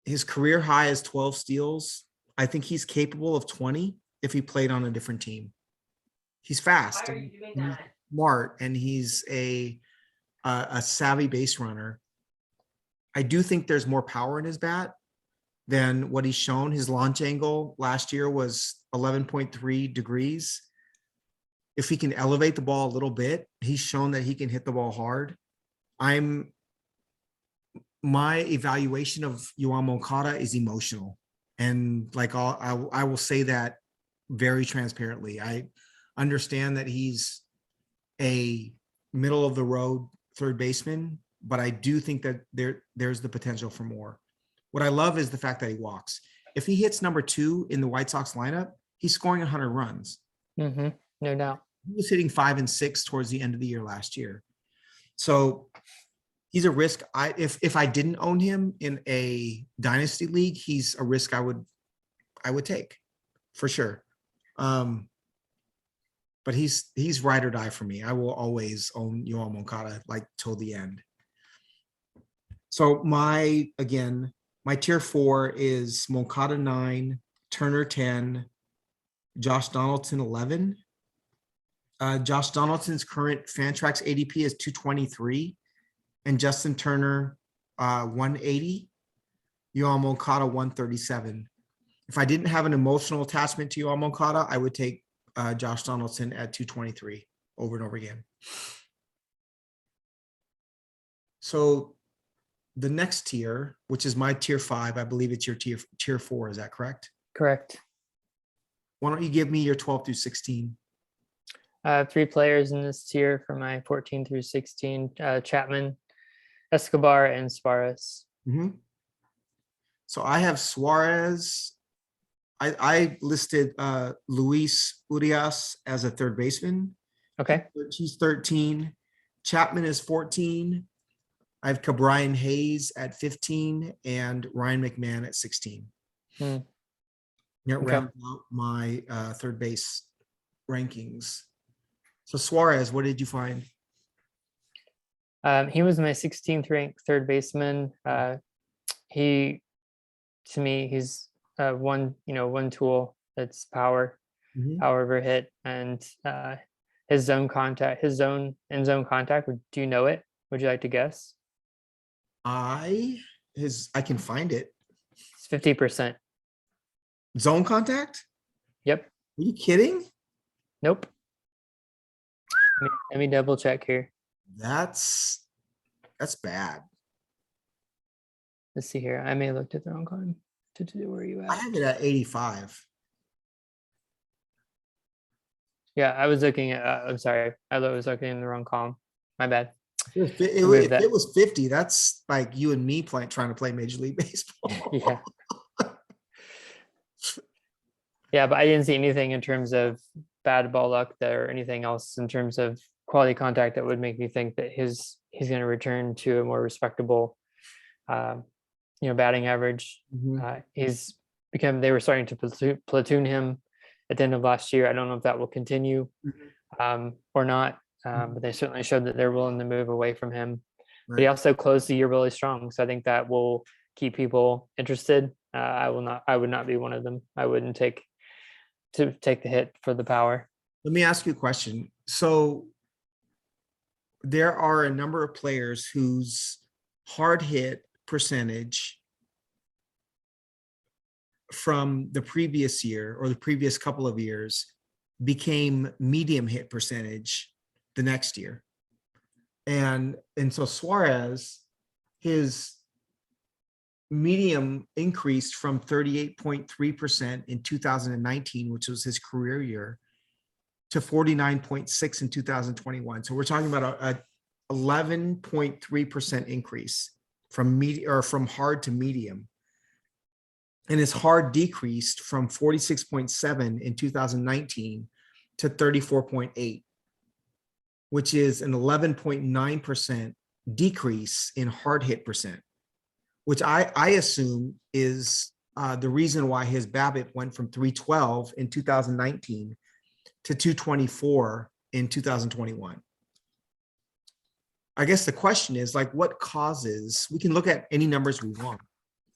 His career high is 12 steals. I think he's capable of 20 if he played on a different team. He's fast, Why are you doing that? smart, and he's a savvy base runner. I do think there's more power in his bat than what he's shown. His launch angle last year was 11.3 degrees. If he can elevate the ball a little bit, he's shown that he can hit the ball hard. My evaluation of Yoan Moncada is emotional. And like I will say that very transparently. I understand that he's a middle of the road third baseman, but I do think that there's the potential for more. What I love is the fact that he walks. If he hits number 2 in the White Sox lineup, he's scoring 100 runs. No doubt. He was hitting 5 and 6 towards the end of the year last year. So he's a risk. If I didn't own him in a dynasty league, he's a risk I would take for sure. But he's ride or die for me. I will always own Yoan Moncada like till the end. So my tier 4 is Moncada 9, Turner 10, Josh Donaldson 11. Josh Donaldson's current Fantrax ADP is 223, and Justin Turner 180. Yoan Moncada 137. If I didn't have an emotional attachment to Yoan Moncada, I would take Josh Donaldson at 223 over and over again. So the next tier, which is my tier 5, I believe it's your tier 4. Is that correct? Correct. Why don't you give me your 12 through 16? 3 players in this tier for my 14 through 16, Chapman, Escobar, and Suarez. So I have Suarez. I listed Luis Urias as a third baseman. Okay. He's 13. Chapman is 14. I have Cabrian Hayes at 15 and Ryan McMahon at 16. That rounds out my third base rankings. So Suarez, what did you find? He was my 16th ranked third baseman. He, to me, he's one tool. That's power, Mhm. power over hit, and his zone contact, his zone end zone contact. Do you know it? Would you like to guess? I can find it. It's 50%. Zone contact? Yep. Are you kidding? Nope. Let me double check here. That's bad. Let's see here. I may have looked at the wrong column. Where are you I at? have it at 85. Yeah, I was looking at. I'm sorry. I was looking in the wrong column. My bad. If Remove that. it was 50, that's like you and me trying to play Major League Baseball. Yeah. Yeah, but I didn't see anything in terms of bad ball luck there or anything else in terms of quality contact that would make me think that he's going to return to a more respectable, batting average. Mhm. They were starting to platoon him at the end of last year. I don't know if that will continue or not, but they certainly showed that they're willing to move away from him. But he Right. also closed the year really strong, so I think that will keep people interested. I would not be one of them. I wouldn't take the hit for the power. Let me ask you a question. So there are a number of players whose hard hit percentage from the previous year or the previous couple of years became medium hit percentage the next year. And so Suarez, his medium increased from 38.3% in 2019, which was his career year, to 49.6 in 2021. So we're talking about a 11.3% increase from hard to medium. And his hard decreased from 46.7 in 2019 to 34.8, which is an 11.9% decrease in hard hit percent, which I assume is the reason why his BABIP went from 312 in 2019 to 224 in 2021. I guess the question is, like, what causes, we can look at any numbers we want,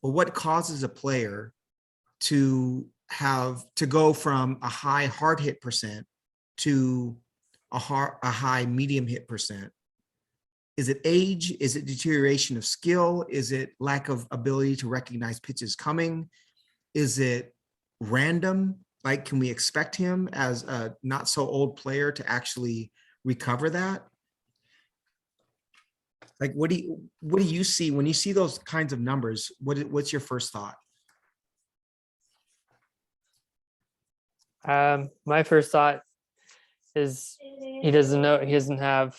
but what causes a player to go from a high hard hit percent to a high medium hit percent? Is it age? Is it deterioration of skill? Is it lack of ability to recognize pitches coming? Is it random? Like, can we expect him as a not so old player to actually recover that? Like, what do you see when you see those kinds of numbers? What's your first thought? My first thought is he doesn't know. He doesn't have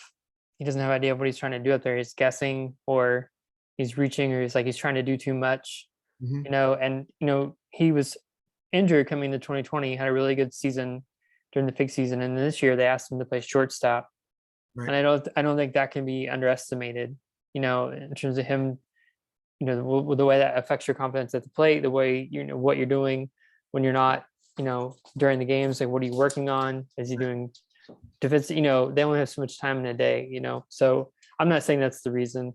idea of what he's trying to do up there. He's guessing, or he's reaching, or he's trying to do too much. Mhm. He was injured coming to 2020. He had a really good season during the fig season, and this year they asked him to play shortstop. Right. And I don't think that can be underestimated. In terms of him, the way that affects your confidence at the plate, the way what you're doing when you're not, during the games. Like, what are you working on? Is he doing defense? They only have so much time in a day. So I'm not saying that's the reason.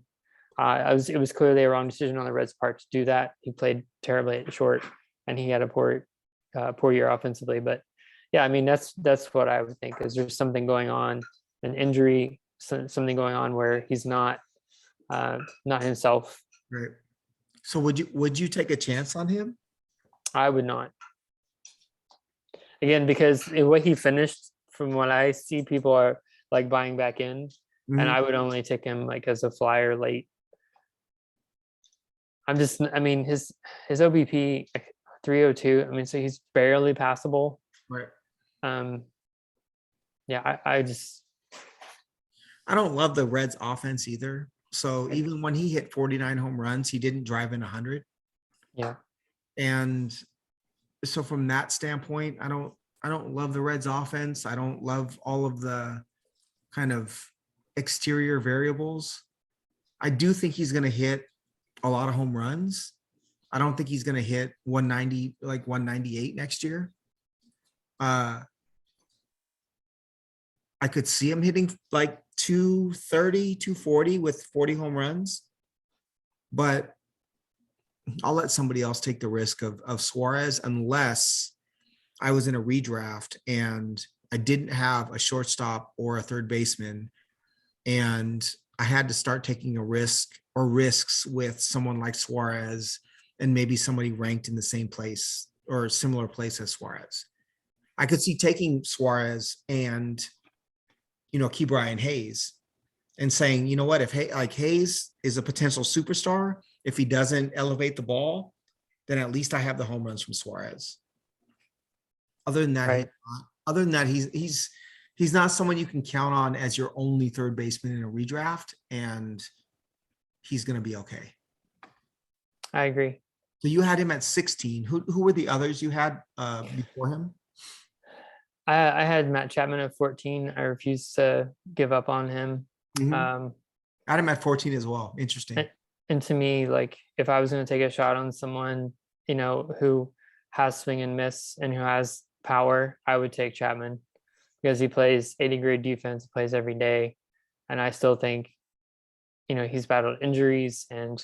It was clearly a wrong decision on the Reds' part to do that. He played terribly at short, and he had a poor year offensively. But yeah, I mean that's what I would think. Is there's something going on, an injury, something going on where he's not himself. Right. So would you take a chance on him? I would not. Again, because the way he finished, from what I see, people are like buying back in, and Mhm. I would only take him like as a flyer late. I mean, his OBP 302. I mean, so he's barely passable. Right. Yeah, I don't love the Reds offense either. So even when he hit 49 home runs, he didn't drive in 100. Yeah. And so from that standpoint, I don't love the Reds offense. I don't love all of the kind of exterior variables. I do think he's going to hit a lot of home runs. I don't think he's going to hit 190, like 198 next year. I could see him hitting like 230, 240 with 40 home runs. But I'll let somebody else take the risk of Suarez unless I was in a redraft and I didn't have a shortstop or a third baseman, and I had to start taking a risk or risks with someone like Suarez and maybe somebody ranked in the same place or similar place as Suarez. I could see taking Suarez and, keep Brian Hayes and saying, you know what, if Hayes is a potential superstar, if he doesn't elevate the ball, then at least I have the home runs from Suarez. Other than that, Right. he's not someone you can count on as your only third baseman in a redraft, and he's going to be okay. I agree. So you had him at 16. Who were the others you had before him? I had Matt Chapman at 14. I refused to give up on him. Mhm. I Had him at 14 as well. Interesting. And to me, like if I was going to take a shot on someone, who has swing and miss and who has power, I would take Chapman because he plays 80 grade defense, plays every day. And I still think, he's battled injuries and,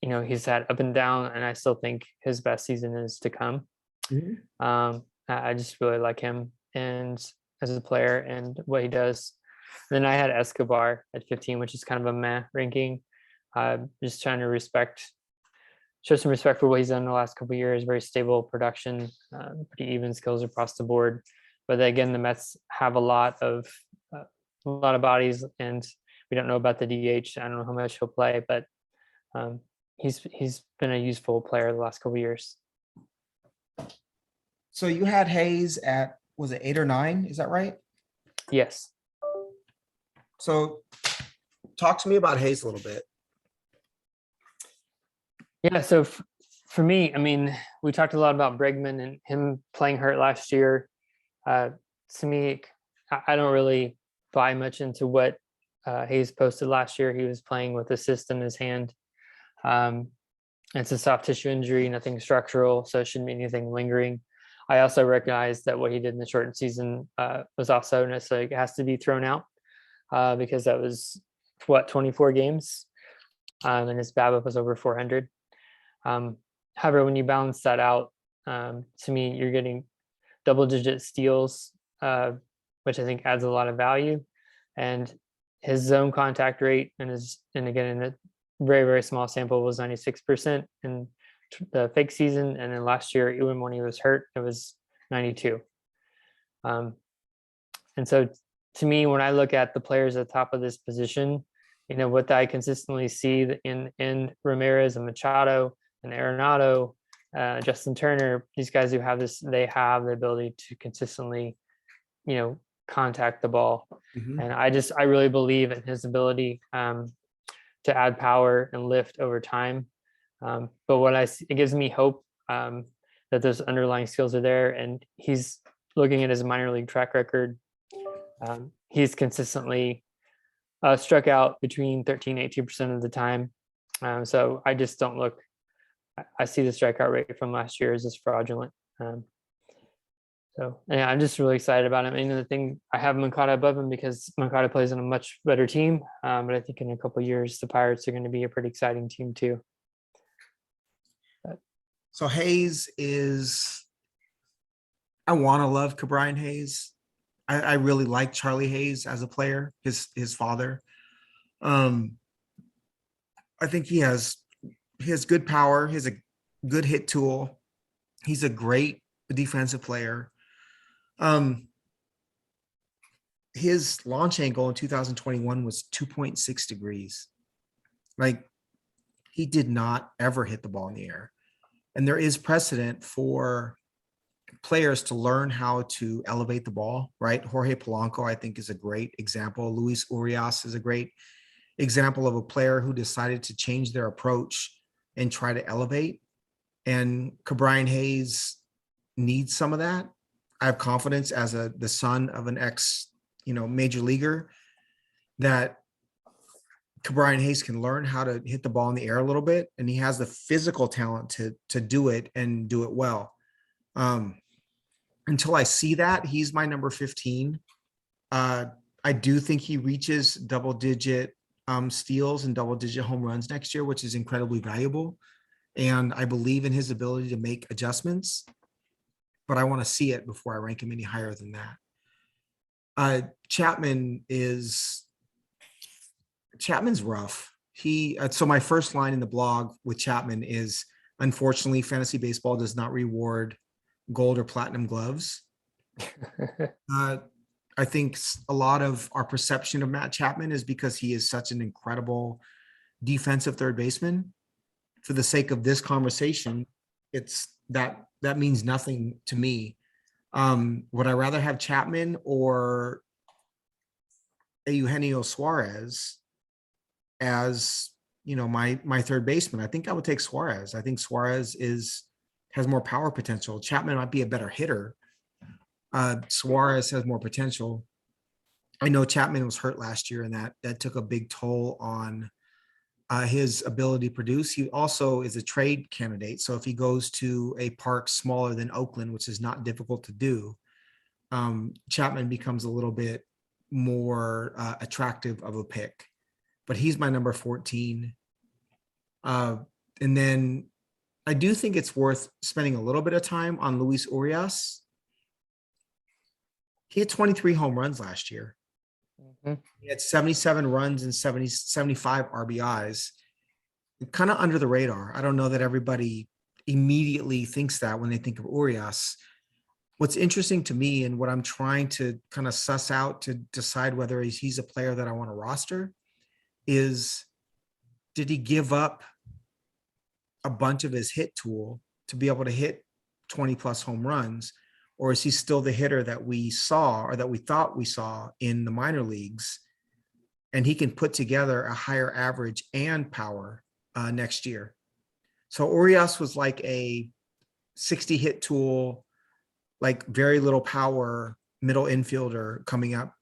he's had up and down, and I still think his best season is to come. Mhm. I just really like him and as a player and what he does. Then I had Escobar at 15, which is kind of a meh ranking. Just trying to show some respect for what he's done in the last couple of years. Very stable production, pretty even skills across the board. But again, the Mets have a lot of bodies, and we don't know about the DH. I don't know how much he'll play, but he's been a useful player the last couple of years. So you had Hayes at, was it 8 or 9? Is that right? Yes. So talk to me about Hayes a little bit. Yeah. So for me, I mean, we talked a lot about Bregman and him playing hurt last year. To me, I don't really buy much into what Hayes posted last year. He was playing with a cyst in his hand. It's a soft tissue injury, nothing structural, so it shouldn't be anything lingering. I also recognize that what he did in the shortened season was also necessarily has to be thrown out because that was 24 games, and his BABIP was over 400. However, when you balance that out, to me, you're getting double-digit steals, which I think adds a lot of value. And his zone contact rate and again in a very, very small sample was 96% in the fake season, and then last year, even when he was hurt, it was 92. And so, to me, when I look at the players at the top of this position, what I consistently see in Ramirez and Machado and Arenado, Justin Turner, these guys who have this, they have the ability to consistently, contact the ball. Mhm. And I really believe in his ability to add power and lift over time. But what I see, it gives me hope that those underlying skills are there. And he's looking at his minor league track record. He's consistently struck out between 13 and 18% of the time. So I just don't look. I see the strikeout rate from last year as just fraudulent. So yeah, I'm just really excited about him. And the thing, I have Moncada above him because Moncada plays on a much better team. But I think in a couple of years, the Pirates are going to be a pretty exciting team too. So Hayes is, I want to love Ke'Bryan Hayes. I really like Charlie Hayes as a player, his father. I think he has good power. He has a good hit tool. He's a great defensive player. His launch angle in 2021 was 2.6 degrees. Like, he did not ever hit the ball in the air. And there is precedent for players to learn how to elevate the ball, right? Jorge Polanco, I think, is a great example. Luis Urias is a great example of a player who decided to change their approach and try to elevate. And Ke'Bryan Hayes needs some of that. I have confidence as the son of an major leaguer that Ke'Bryan Hayes can learn how to hit the ball in the air a little bit, and he has the physical talent to do it and do it well. Until I see that, he's my number 15. I do think he reaches double digit steals and double digit home runs next year, which is incredibly valuable. And I believe in his ability to make adjustments, but I want to see it before I rank him any higher than that. Chapman's rough. So my first line in the blog with Chapman is, unfortunately, fantasy baseball does not reward gold or platinum gloves. I think a lot of our perception of Matt Chapman is because he is such an incredible defensive third baseman. For the sake of this conversation, it's that means nothing to me. Would I rather have Chapman or Eugenio Suarez as, my third baseman? I think I would take Suarez. I think Suarez has more power potential. Chapman might be a better hitter. Suarez has more potential. I know Chapman was hurt last year, and that took a big toll on his ability to produce. He also is a trade candidate. So if he goes to a park smaller than Oakland, which is not difficult to do, Chapman becomes a little bit more attractive of a pick. But he's my number 14. And then I do think it's worth spending a little bit of time on Luis Urias. He had 23 home runs last year. Mhm. He had 77 runs and 75 RBIs. Kind of under the radar. I don't know that everybody immediately thinks that when they think of Urias. What's interesting to me, and what I'm trying to kind of suss out to decide whether he's a player that I want to roster, is, did he give up a bunch of his hit tool to be able to hit 20 plus home runs? Or is he still the hitter that we saw, or that we thought we saw in the minor leagues? And he can put together a higher average and power next year. So Urias was like a 60 hit tool, like very little power middle infielder coming up.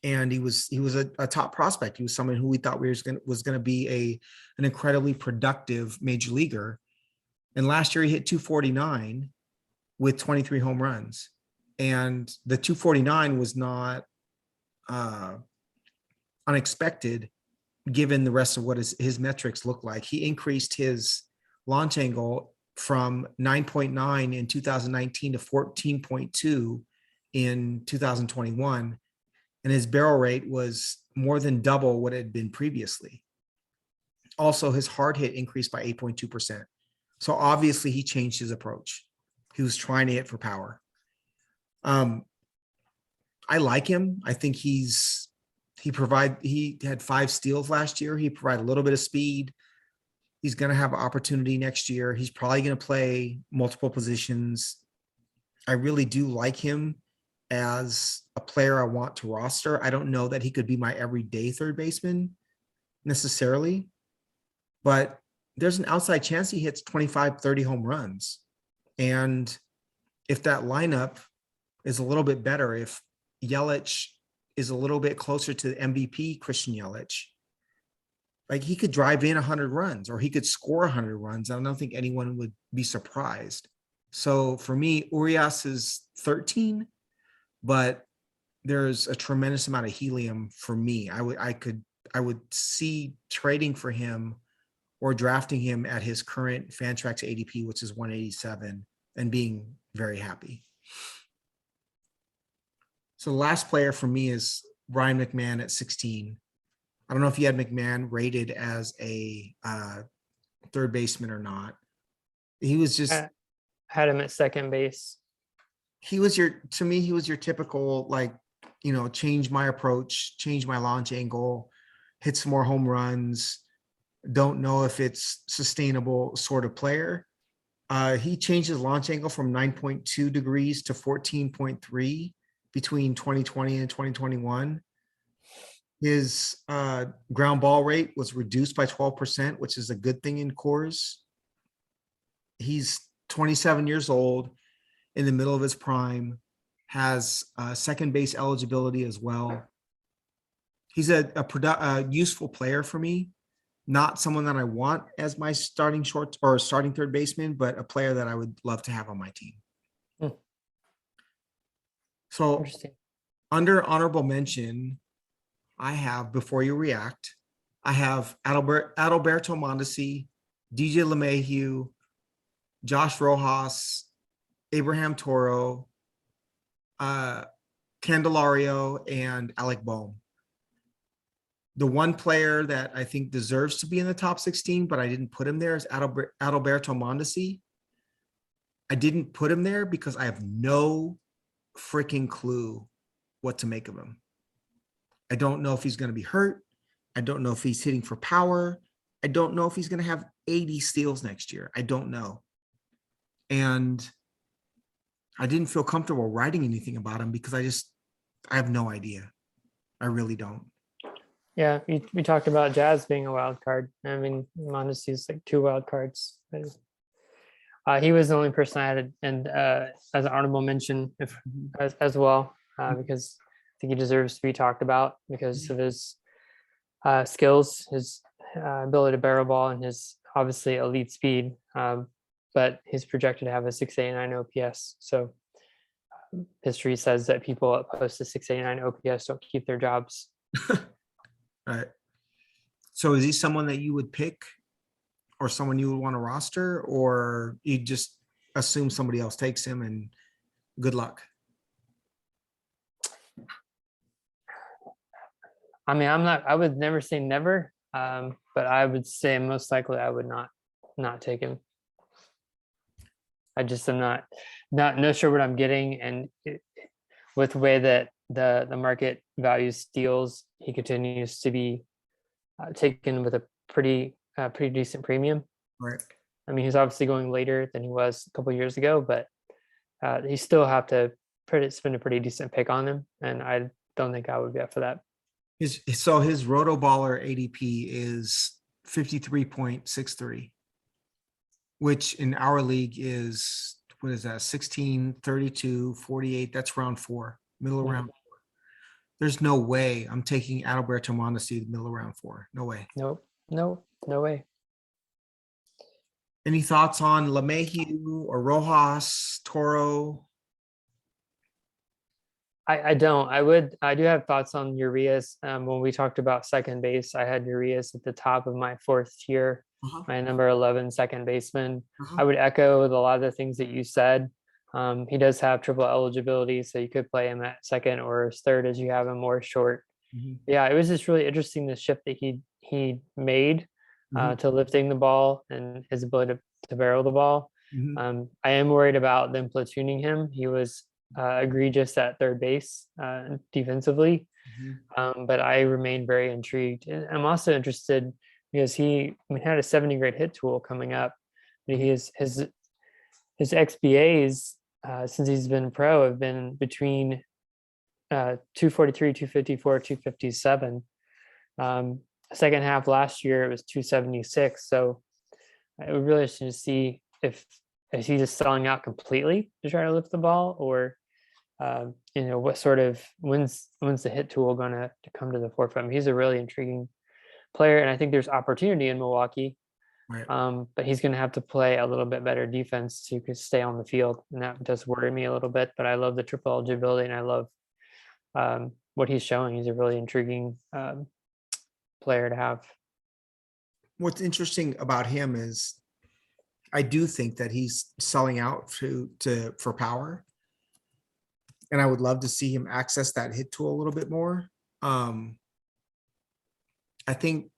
And he was a top prospect. He was someone who we thought was going to be an incredibly productive major leaguer. And last year he hit 249 with 23 home runs. And the 249 was not unexpected given the rest of what his metrics look like. He increased his launch angle from 9.9 in 2019 to 14.2 in 2021. And his barrel rate was more than double what it had been previously. Also, his hard hit increased by 8.2%. So obviously he changed his approach. He was trying to hit for power. I like him. I think he had 5 steals last year. He provided a little bit of speed. He's going to have an opportunity next year. He's probably going to play multiple positions. I really do like him as a player I want to roster. I don't know that he could be my everyday third baseman necessarily, but there's an outside chance he hits 25, 30 home runs. And if that lineup is a little bit better, if Yelich is a little bit closer to the MVP Christian Yelich, like, he could drive in 100 runs, or he could score 100 runs. I don't think anyone would be surprised. So for me, Urias is 13, but there's a tremendous amount of helium for me. I would see trading for him or drafting him at his current Fantrax ADP, which is 187, and being very happy. So the last player for me is Ryan McMahon at 16. I don't know if you had McMahon rated as a third baseman or not. He was just, I had him at second base. he was your typical, like, change my approach, change my launch angle, hit some more home runs. Don't know if it's sustainable sort of player. He changed his launch angle from 9.2 degrees to 14.3 between 2020 and 2021. His ground ball rate was reduced by 12%, which is a good thing in cores. He's 27 years old, in the middle of his prime, has second base eligibility as well. He's a useful player for me, not someone that I want as my starting third baseman, but a player that I would love to have on my team. Hmm. So Interesting. Under honorable mention, I have, before you react, I have Adalberto Mondesi, DJ LeMahieu, Josh Rojas, Abraham Toro, Candelario, and Alec Bohm. The one player that I think deserves to be in the top 16, but I didn't put him there, is Adalberto Mondesi. I didn't put him there because I have no freaking clue what to make of him. I don't know if he's going to be hurt. I don't know if he's hitting for power. I don't know if he's going to have 80 steals next year. I don't know. And I didn't feel comfortable writing anything about him because I have no idea. I really don't. Yeah, we talked about Jazz being a wild card. I mean, Mondesi is like 2 wild cards. He was the only person I had, and as an honorable mention, as well, because I think he deserves to be talked about because of his skills, his ability to barrel ball, and his obviously elite speed. But he's projected to have a 689 OPS. So history says that people that post a 689 OPS don't keep their jobs. All right. So is he someone that you would pick, or someone you would want to roster, or you just assume somebody else takes him and good luck? I mean, I would never say never, but I would say most likely I would not take him. I just am not sure what I'm getting, and with the way that the market values steals, he continues to be taken with a pretty decent premium. Right. I mean, he's obviously going later than he was a couple of years ago, but he still have to spend a pretty decent pick on him, and I don't think I would be up for that. His Rotoballer ADP is 53.63, which in our league is, what is that, 16, 32, 48? That's round 4, middle of round 4. There's no way I'm taking Adalberto Mondesi the middle of round 4. No way. Nope. No way. Any thoughts on LeMahieu or Rojas, Toro? I don't. I do have thoughts on Urias. When we talked about second base, I had Urias at the top of my 4th tier, my number 11 second baseman. I would echo a lot of the things that you said. He does have triple eligibility, so you could play him at second or third as you have him more short. Yeah, it was just really interesting, the shift that he made to lifting the ball and his ability to barrel the ball. I am worried about them platooning him. He was egregious at third base defensively, but I remain very intrigued. And I'm also interested because he had a 70 grade hit tool coming up. His XBAs since he's been pro have been between 243, 254, 257. Second half last year it was 276. So it would really interesting to see if is he just selling out completely to try to lift the ball, or what sort of when's the hit tool going to come to the forefront. He's a really intriguing player, and I think there's opportunity in Milwaukee. Right. But he's going to have to play a little bit better defense to stay on the field, and that does worry me a little bit. But I love the triple eligibility, and I love what he's showing. He's a really intriguing player to have. What's interesting about him is I do think that he's selling out for power, and I would love to see him access that hit tool a little bit more. I think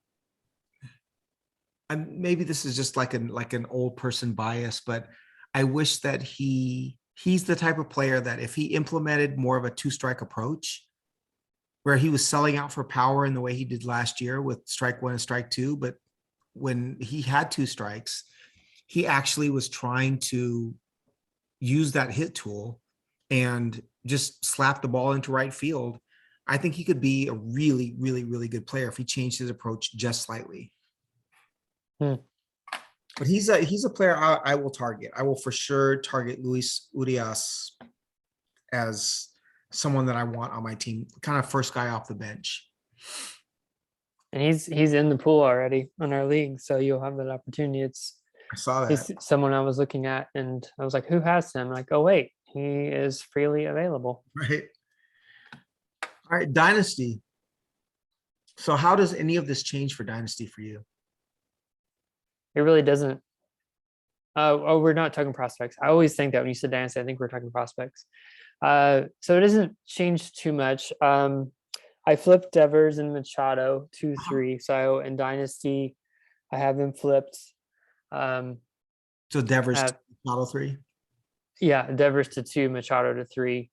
maybe this is just like an old person bias, but I wish that he's the type of player that if he implemented more of a 2-strike approach, where he was selling out for power in the way he did last year with strike 1 and strike 2, but when he had 2 strikes, he actually was trying to use that hit tool and just slap the ball into right field. I think he could be a really, really, really good player if he changed his approach just slightly. But he's a player I will target. I will for sure target Luis Urias as someone that I want on my team, kind of first guy off the bench. And he's in the pool already on our league, so you'll have that opportunity. I saw that. He's someone I was looking at, and I was like, who has him? Like, oh wait, he is freely available. Right. All right, dynasty. So how does any of this change for dynasty for you? It really doesn't. Oh, we're not talking prospects. I always think that when you said dynasty, I think we're talking prospects. So it doesn't change too much. I flipped Devers and Machado 2-3. So in dynasty, I have them flipped. So Devers Uh, model 3. Yeah, Devers to 2, Machado to 3.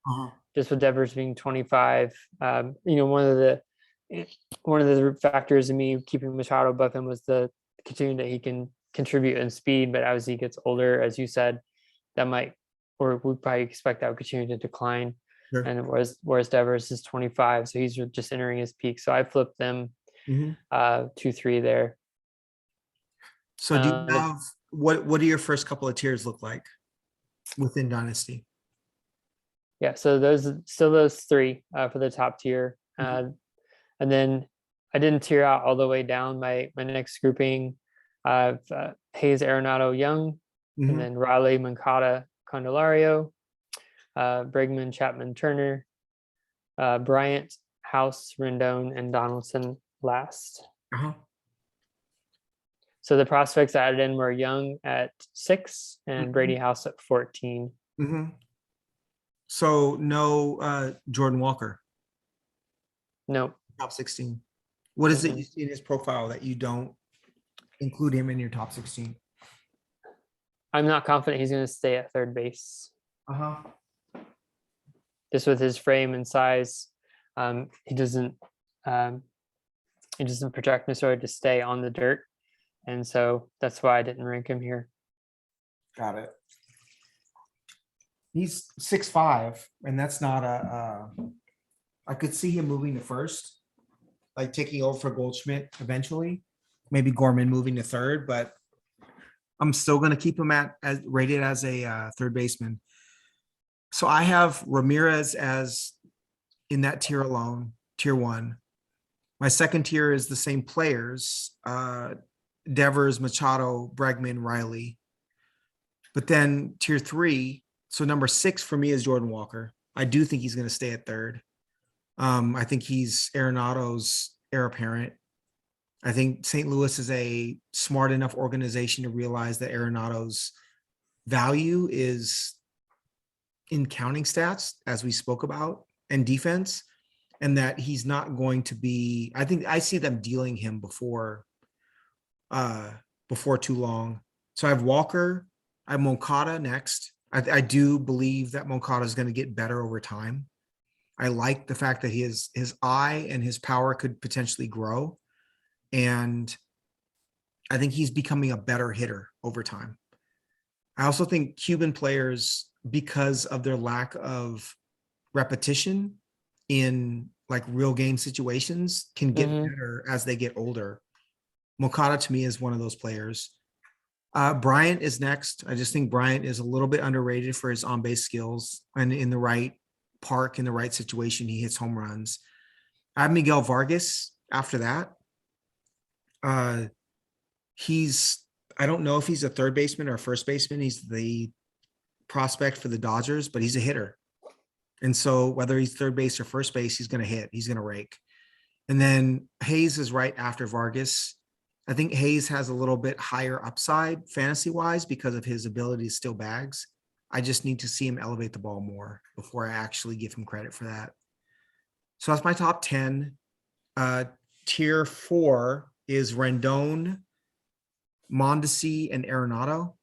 Just with Devers being 25. One of the factors in me keeping Machado above him was the continuing that he can contribute in speed, but as he gets older, as you said, that might, or we probably expect that would continue to decline. Sure. And whereas Devers is 25, so he's just entering his peak. So I flipped them 2-3 there. So do you have what do your first couple of tiers look like within dynasty? Yeah, so those 3 for the top tier. And then I didn't tier out all the way down. My next grouping, Hayes, Arenado, Young, and then Riley, Moncada, Candelario, Bregman, Chapman, Turner, Bryant, House, Rendon, and Donaldson last. So the prospects added in were Young at 6 and Brady House at 14. So no Jordan Walker. No. Top 16. What is it you see in his profile that you don't include him in your top 16? I'm not confident he's going to stay at third base. Just with his frame and size, he doesn't project necessarily to stay on the dirt, and so that's why I didn't rank him here. Got it. He's 6'5", and that's not I could see him moving to first, like taking over for Goldschmidt eventually. Maybe Gorman moving to third, but I'm still going to keep him rated as a third baseman. So I have Ramirez as in that tier alone, tier 1. My second tier is the same players, Devers, Machado, Bregman, Riley. But then tier 3, so number 6 for me is Jordan Walker. I do think he's going to stay at third. I think he's Arenado's heir apparent. I think St. Louis is a smart enough organization to realize that Arenado's value is in counting stats, as we spoke about, and defense, and that he's not going to be, I think I see them dealing him before too long. So I have Walker, I have Moncada next. I do believe that Moncada is going to get better over time. I like the fact that his eye and his power could potentially grow. And I think he's becoming a better hitter over time. I also think Cuban players, because of their lack of repetition in like real game situations, can get better as they get older. Moncada to me is one of those players. Bryant is next. I just think Bryant is a little bit underrated for his on-base skills, and in the right park, in the right situation, he hits home runs. I have Miguel Vargas after that. I don't know if he's a third baseman or a first baseman. He's the prospect for the Dodgers, but he's a hitter. And so whether he's third base or first base, he's going to hit, he's going to rake. And then Hayes is right after Vargas. I think Hayes has a little bit higher upside fantasy wise because of his ability to steal bags. I just need to see him elevate the ball more before I actually give him credit for that. So that's my top 10. Tier 4 is Rendon, Mondesi, and Arenado.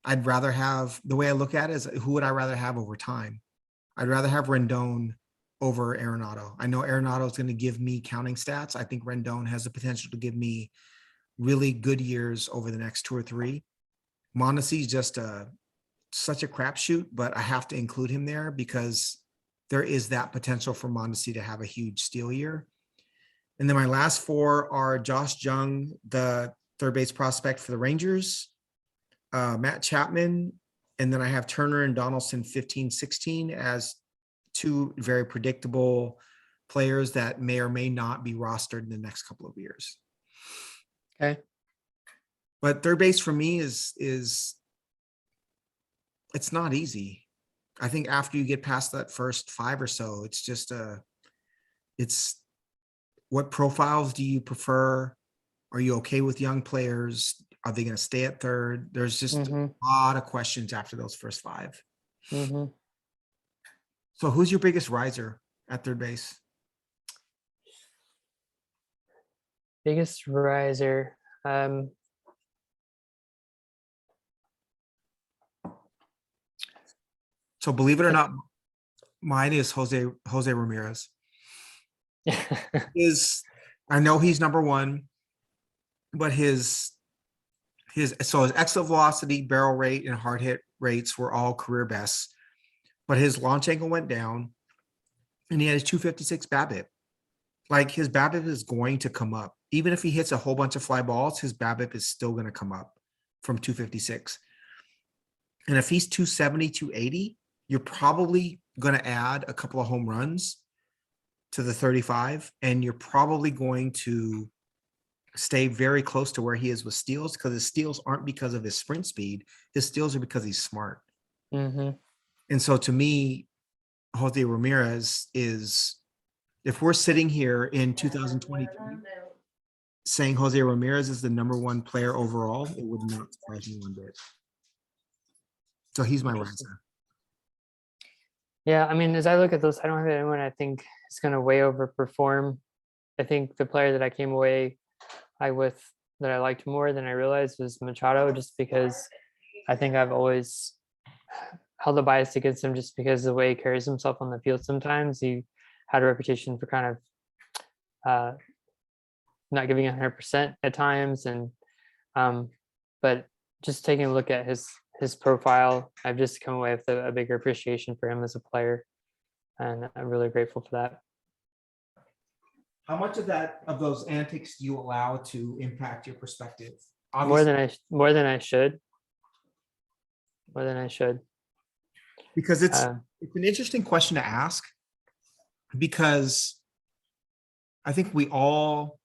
I'd rather have, the way I look at it is, who would I rather have over time? I'd rather have Rendon over Arenado. I know Arenado is going to give me counting stats. I think Rendon has the potential to give me really good years over the next 2 or 3. Mondesi is just such a crapshoot, but I have to include him there because there is that potential for Mondesi to have a huge steal year. And then my last 4 are Josh Jung, the third base prospect for the Rangers, Matt Chapman, and then I have Turner and Donaldson 15, 16 as 2 very predictable players that may or may not be rostered in the next couple of years. Okay. But third base for me is it's not easy. I think after you get past that first 5 or so, it's just it's what profiles do you prefer? Are you okay with young players? Are they going to stay at third? There's just a lot of questions after those first 5. Mm-hmm. So who's your biggest riser at third base? Biggest riser. So believe it or not, mine is Jose Ramirez. I know he's number 1, but his exit velocity, barrel rate, and hard hit rates were all career bests. But his launch angle went down, and he had his 256 BABIP. Like, his BABIP is going to come up. Even if he hits a whole bunch of fly balls, his BABIP is still going to come up from 256. And if he's 270, 280, you're probably going to add a couple of home runs to the 35, and you're probably going to stay very close to where he is with steals, because his steals aren't because of his sprint speed. His steals are because he's smart. Mm-hmm. And so to me, Jose Ramirez is, if we're sitting here in 2023 saying Jose Ramirez is the number 1 player overall, it would not surprise me one bit. So he's my riser. Yeah, I mean, as I look at those, I don't have anyone I think is going to way overperform. I think the player that I came away that I liked more than I realized was Machado, just because I think I've always held a bias against him just because of the way he carries himself on the field. Sometimes he had a reputation for kind of not giving 100% at times, and but just taking a look at his profile, I've just come away with a bigger appreciation for him as a player, and I'm really grateful for that. How much of those antics do you allow to impact your perspective? More than I should. Because it's an interesting question to ask, because I think we all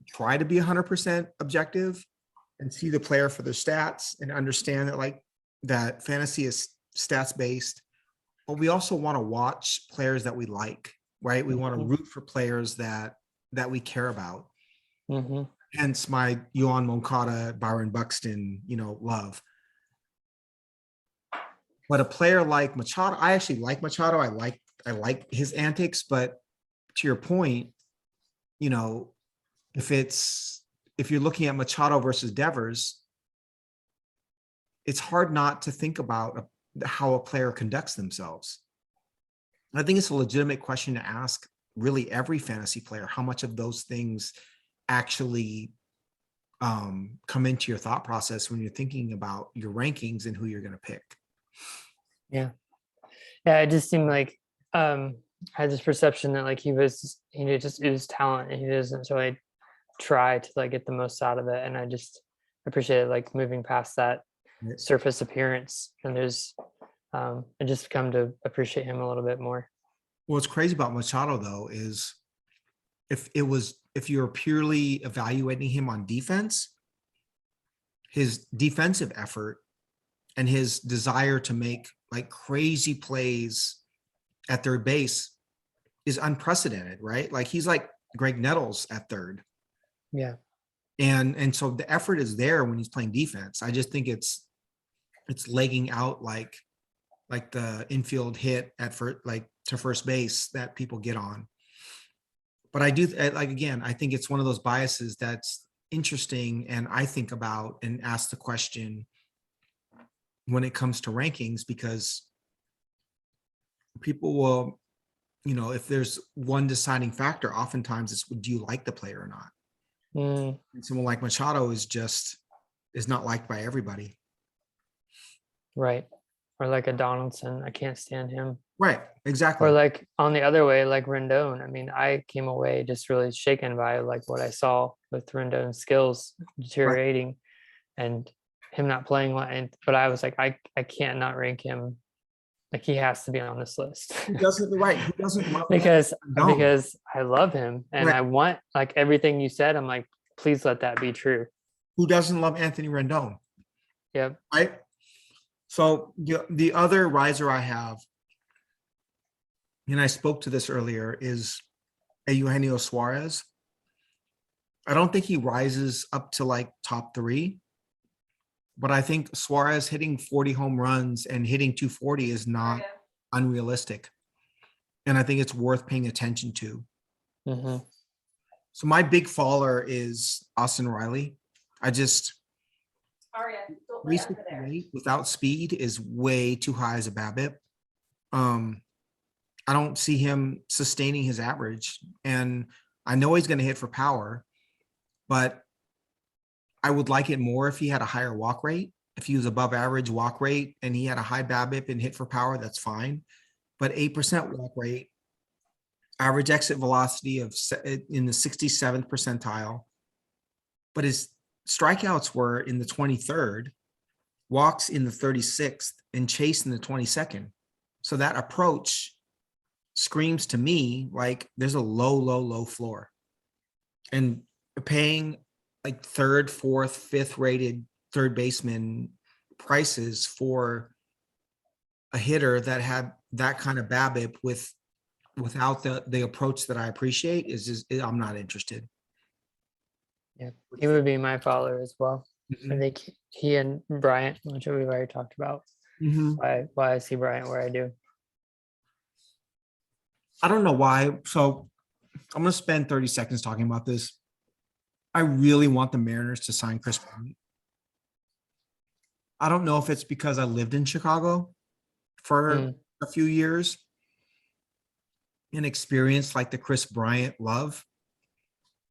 try to be 100% objective and see the player for their stats and understand that, like, that fantasy is stats based, but we also want to watch players that we like, right? We want to root for players that we care about. Mm-hmm. Hence my Yohan Moncada, Byron Buxton, love. But a player like Machado, I actually like Machado. I like his antics, but to your point, if you're looking at Machado versus Devers, it's hard not to think about how a player conducts themselves. I think it's a legitimate question to ask really every fantasy player, how much of those things actually come into your thought process when you're thinking about your rankings and who you're going to pick. Yeah, it just seemed like I had this perception that, like, it was talent, and he doesn't really try to, like, get the most out of it. And I just appreciated, like, moving past that surface appearance, and I just come to appreciate him a little bit more. What's crazy about Machado, though, is if you're purely evaluating him on defense, his defensive effort and his desire to make, like, crazy plays at third base is unprecedented, right? Like, he's like Greg Nettles at third. Yeah. And so the effort is there when he's playing defense. I just think it's legging out like the infield hit at first, like to first base, that people get on. But I do, like, again, I think it's one of those biases that's interesting, and I think about and ask the question when it comes to rankings, because people will, if there's one deciding factor, oftentimes it's, do you like the player or not? And someone like Machado is not liked by everybody. Right. Or like a Donaldson, I can't stand him. Right, exactly. Or like on the other way, like Rendon. I mean, I came away just really shaken by, like, what I saw with Rendon's skills deteriorating, and him not playing well. But I was like, I can't not rank him. Like, he has to be on this list. He doesn't love because Rendon. I love him, and Right. I want, like, everything you said. I'm like, please let that be true. Who doesn't love Anthony Rendon? Yep. Right. So the other riser I have, and I spoke to this earlier, is Eugenio Suarez. I don't think he rises up to like top 3, but I think Suarez hitting 40 home runs and hitting 240 is not Aria. unrealistic. And I think it's worth paying attention to. Mhm. So my big faller is Austin Riley. I just Aria, don't lay under there. 368 without speed is way too high as a BABIP. I don't see him sustaining his average, and I know he's going to hit for power, but I would like it more if he had a higher walk rate. If he was above average walk rate and he had a high BABIP and hit for power, that's fine. But 8% walk rate, average exit velocity in the 67th percentile, but his strikeouts were in the 23rd, walks in the 36th, and chase in the 22nd. So that approach screams to me like there's a low floor. And paying like 3rd, 4th, 5th rated third baseman prices for a hitter that had that kind of BABIP without the approach that I appreciate is just, I'm not interested. Yeah, he would be my follower as well. I Mhm. think he and Bryant, which we've already talked about, Mhm. why I see Bryant where I do. I don't know why. So I'm going to spend 30 seconds talking about this. I really want the Mariners to sign Chris Bryant. I don't know if it's because I lived in Chicago for a few years and experienced like the Chris Bryant love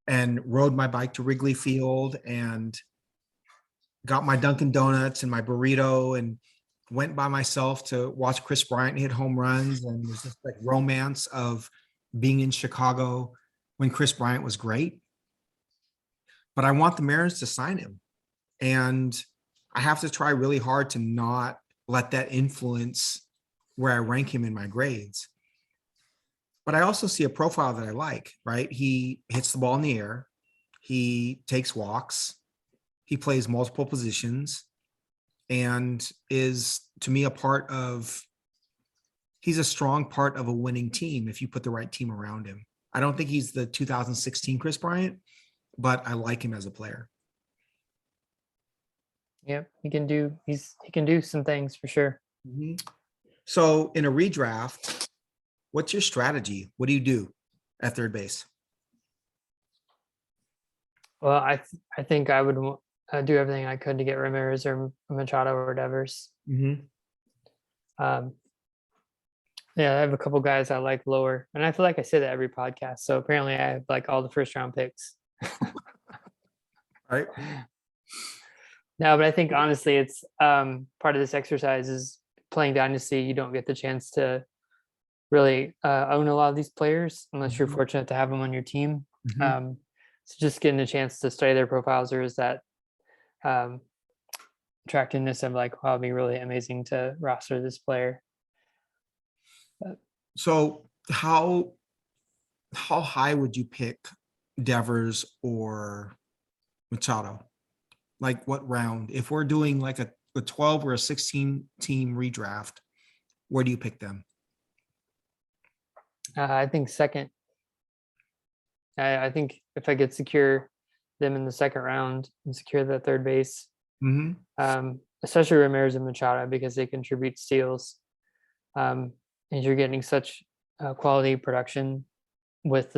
and rode my bike to Wrigley Field and got my Dunkin' Donuts and my burrito and went by myself to watch Chris Bryant hit home runs. And there's this like romance of being in Chicago when Chris Bryant was great. But I want the Mariners to sign him. And I have to try really hard to not let that influence where I rank him in my grades. But I also see a profile that I like, right? He hits the ball in the air. He takes walks. He plays multiple positions and is, to me, he's a strong part of a winning team if you put the right team around him. I don't think he's the 2016 Chris Bryant, but I like him as a player. Yep, he can do some things for sure. Mhm. So in a redraft, what's your strategy? What do you do at third base? Well, I think I would do everything I could to get Ramirez or Machado or Devers. Yeah, I have a couple guys I like lower, and I feel like I say that every podcast. So apparently, I have like all the first round picks. Right. No, but I think honestly, it's part of this exercise is playing dynasty. You don't get the chance to really own a lot of these players unless you're Mhm. fortunate to have them on your team. Mhm. So just getting a chance to study their profiles, or is that attractiveness of like, wow, it'd be really amazing to roster this player. So how high would you pick Devers or Machado? Like what round? If we're doing like a 12 or a 16 team redraft, where do you pick them? I think second. I think if I could secure them in the second round and secure the third base, especially Ramirez and Machado, because they contribute steals, and you're getting such quality production with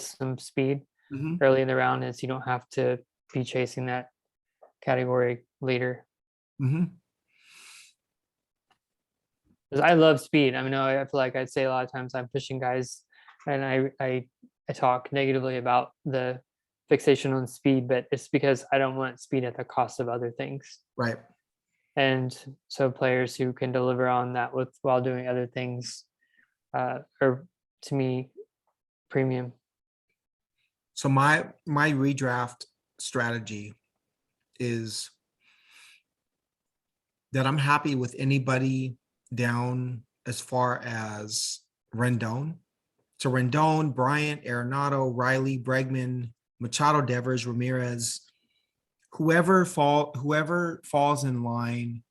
some speed early in the round, as you don't have to be chasing that category leader. Because I love speed. I mean, I feel like I'd say a lot of times I'm pushing guys, and I talk negatively about the fixation on speed, but it's because I don't want speed at the cost of other things. Right. And so players who can deliver on that while doing other things are, to me, premium. So my redraft strategy is that I'm happy with anybody down as far as Rendon. So Rendon, Bryant, Arenado, Riley, Bregman, Machado, Devers, Ramirez, whoever falls in line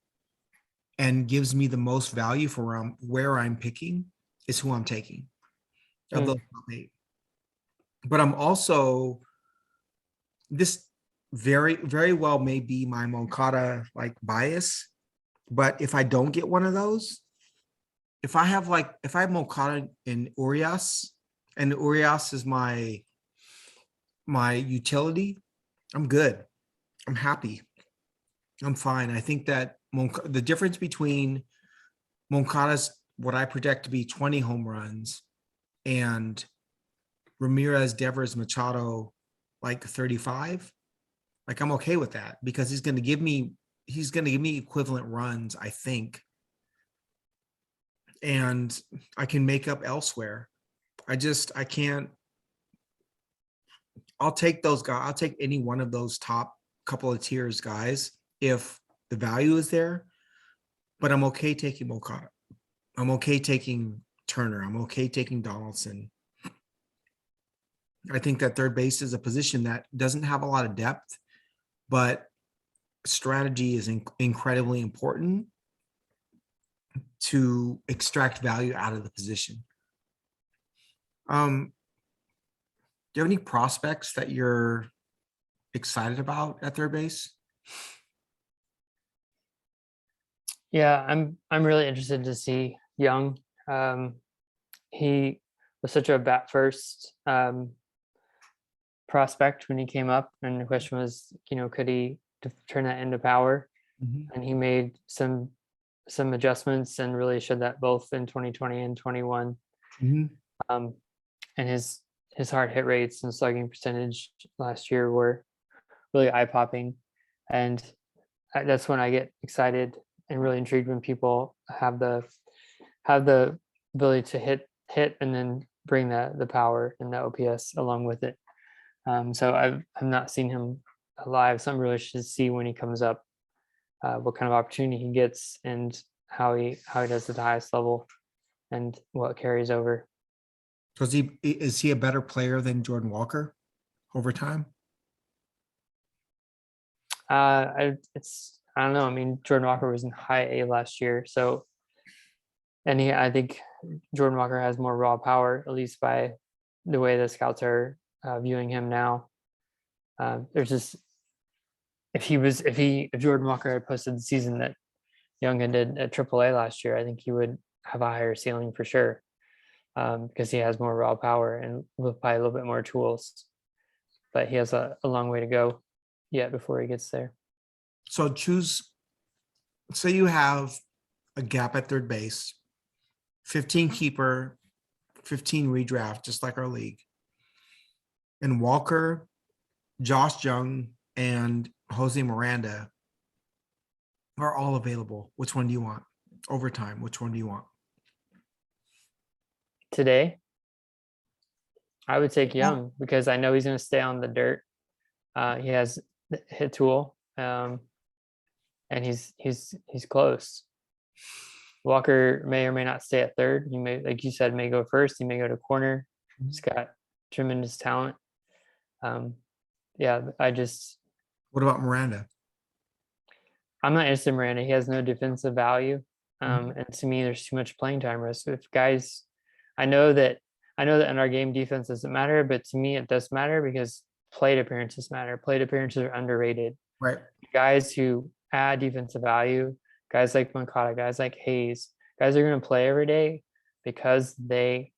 and gives me the most value for where I'm picking is who I'm taking of those top 8. But I'm also, this very, very well may be my Moncada like bias, but if I don't get one of those, if I have Moncada and Urias, and Urias is my utility, I'm good. I'm happy. I'm fine. I think that the difference between Moncada's, what I project to be 20 home runs, and Ramirez, Devers, Machado, like 35, like I'm okay with that, because he's going to give me equivalent runs, I think. And I can make up elsewhere. I can't. I'll take those guys. I'll take any one of those top couple of tiers guys if the value is there. But I'm okay taking Moncada. I'm okay taking Turner. I'm okay taking Donaldson. I think that third base is a position that doesn't have a lot of depth, but strategy is incredibly important to extract value out of the position. Do you have any prospects that you're excited about at third base? Yeah, I'm really interested to see Young. He was such a bat first prospect when he came up, and the question was, could he turn that into power? And he made some adjustments and really showed that both in 2020 and 21. And his hard hit rates and slugging percentage last year were really eye-popping, and that's when I get excited and really intrigued when people have the ability to hit and then bring the power and the OPS along with it. So I've not seen him live, so I'm really interested to see when he comes up, what kind of opportunity he gets and how he does at the highest level and what carries over. So is he a better player than Jordan Walker over time? I don't know. I mean, Jordan Walker was in high A last year, so, and I think Jordan Walker has more raw power, at least by the way the scouts are viewing him now. There's just, if Jordan Walker had posted the season that Young did at AAA last year, I think he would have a higher ceiling for sure, because he has more raw power and with probably a little bit more tools. But he has a long way to go yet before he gets there. So say you have a gap at third base, 15 keeper, 15 redraft, just like our league. And Walker, Josh Jung, and Jose Miranda are all available. Which one do you want? Overtime, which one do you want? Today, I would take Young because I know he's going to stay on the dirt. He has the hit tool, and he's close. Walker may or may not stay at third. He may, like you said, may go first. He may go to corner. He's got tremendous talent. Yeah, What about Miranda? I'm not interested in Miranda. He has no defensive value. And to me, there's too much playing time risk. If guys, I know that in our game defense doesn't matter, but to me it does matter because plate appearances matter. Plate appearances are underrated. Right. Guys who add defensive value, guys like Moncada, guys like Hayes, guys are going to play every day because they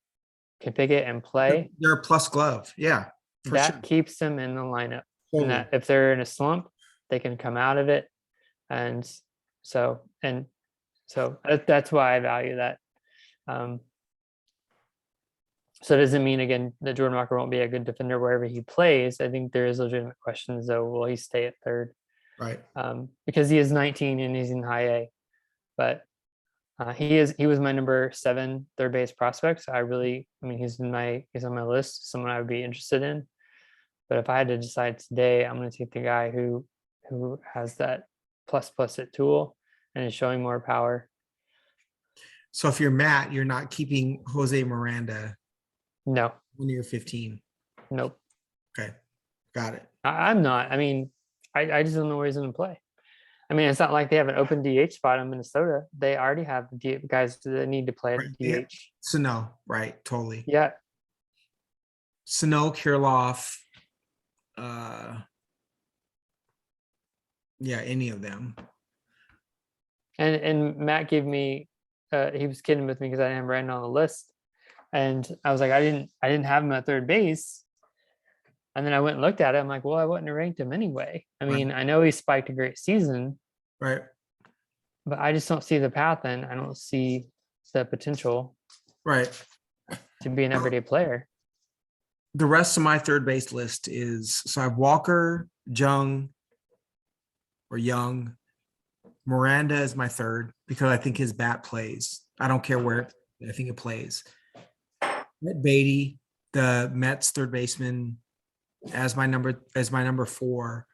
can pick it and play. They're a plus glove. Yeah. That keeps them in the lineup. Totally. And that if they're in a slump, they can come out of it. And so that's why I value that. So it doesn't mean, again, that Jordan Walker won't be a good defender wherever he plays. I think there is legitimate questions, though. Will he stay at third? Right. Because he is 19 and he's in high A. But he was my number 7 third base prospect. So he's on my list, someone I would be interested in. But if I had to decide today, I'm going to take the guy who has that plus it tool and is showing more power. So if you're Matt, you're not keeping Jose Miranda. No. When you're 15. Nope. Okay. Got it. I'm not. I mean, I just don't know where he's going to play. I mean, it's not like they have an open DH spot in Minnesota. They already have guys that need to play at Right, yeah. DH. Sano, right, totally. Yeah. Sano, Kirilloff, yeah, any of them. And Matt gave me, he was kidding with me because I didn't have Brandon on the list, and I was like, I didn't have him at third base, and then I went and looked at it. I'm like, well, I wouldn't have ranked him anyway. I Right. mean, I know he spiked a great season, Right, but I just don't see the path, and I don't see the potential right. to be an everyday player. The rest of my third base list is, so I have Walker, Jung, or Young. Miranda is my third because I think his bat plays. I don't care where, I think it plays. Brett Beatty, the Mets third baseman, as my number 4.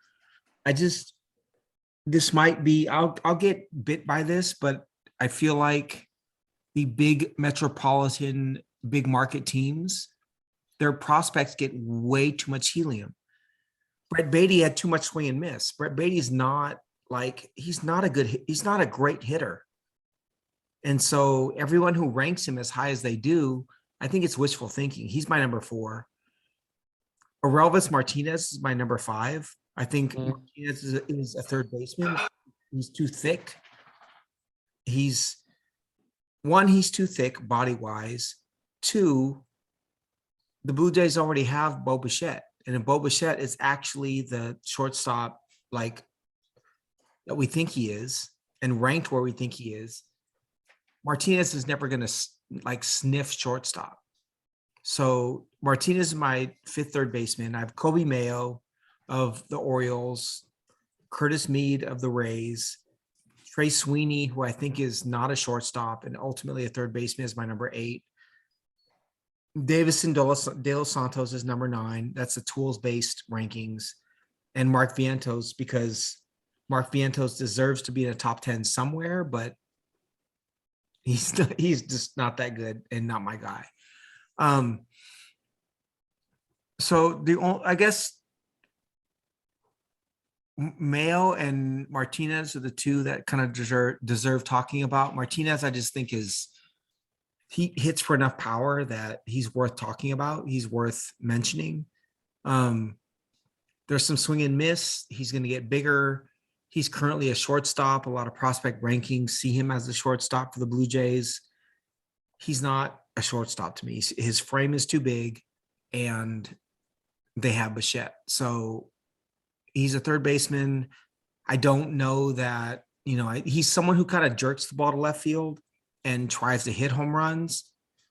This might be, I'll get bit by this, but I feel like the big metropolitan, big market teams, their prospects get way too much helium. Brett Beatty had too much swing and miss. Brett Beatty's not like, he's not a great hitter. And so everyone who ranks him as high as they do, I think it's wishful thinking. He's my number 4. Orelvis Martinez is my number 5. I think Martinez is a third baseman. He's too thick. He's too thick body-wise. 2, the Blue Jays already have Bo Bichette. And if Bo Bichette is actually the shortstop, like, that we think he is, and ranked where we think he is, Martinez is never going to like sniff shortstop. So Martinez is my 5th third baseman. I have Kobe Mayo of the Orioles, Curtis Mead of the Rays, Trey Sweeney, who I think is not a shortstop and ultimately a third baseman, is my number 8. Davison de los Santos is number 9. That's the tools-based rankings. And Mark Vientos, because Mark Vientos deserves to be in a top 10 somewhere, but he's just not that good and not my guy. So I guess Mayo and Martinez are the 2 that kind of deserve talking about. Martinez, I just think he hits for enough power that he's worth talking about. He's worth mentioning. There's some swing and miss. He's going to get bigger. He's currently a shortstop. A lot of prospect rankings see him as a shortstop for the Blue Jays. He's not a shortstop to me. His frame is too big, and they have Bichette. So he's a third baseman. I don't know that, he's someone who kind of jerks the ball to left field and tries to hit home runs.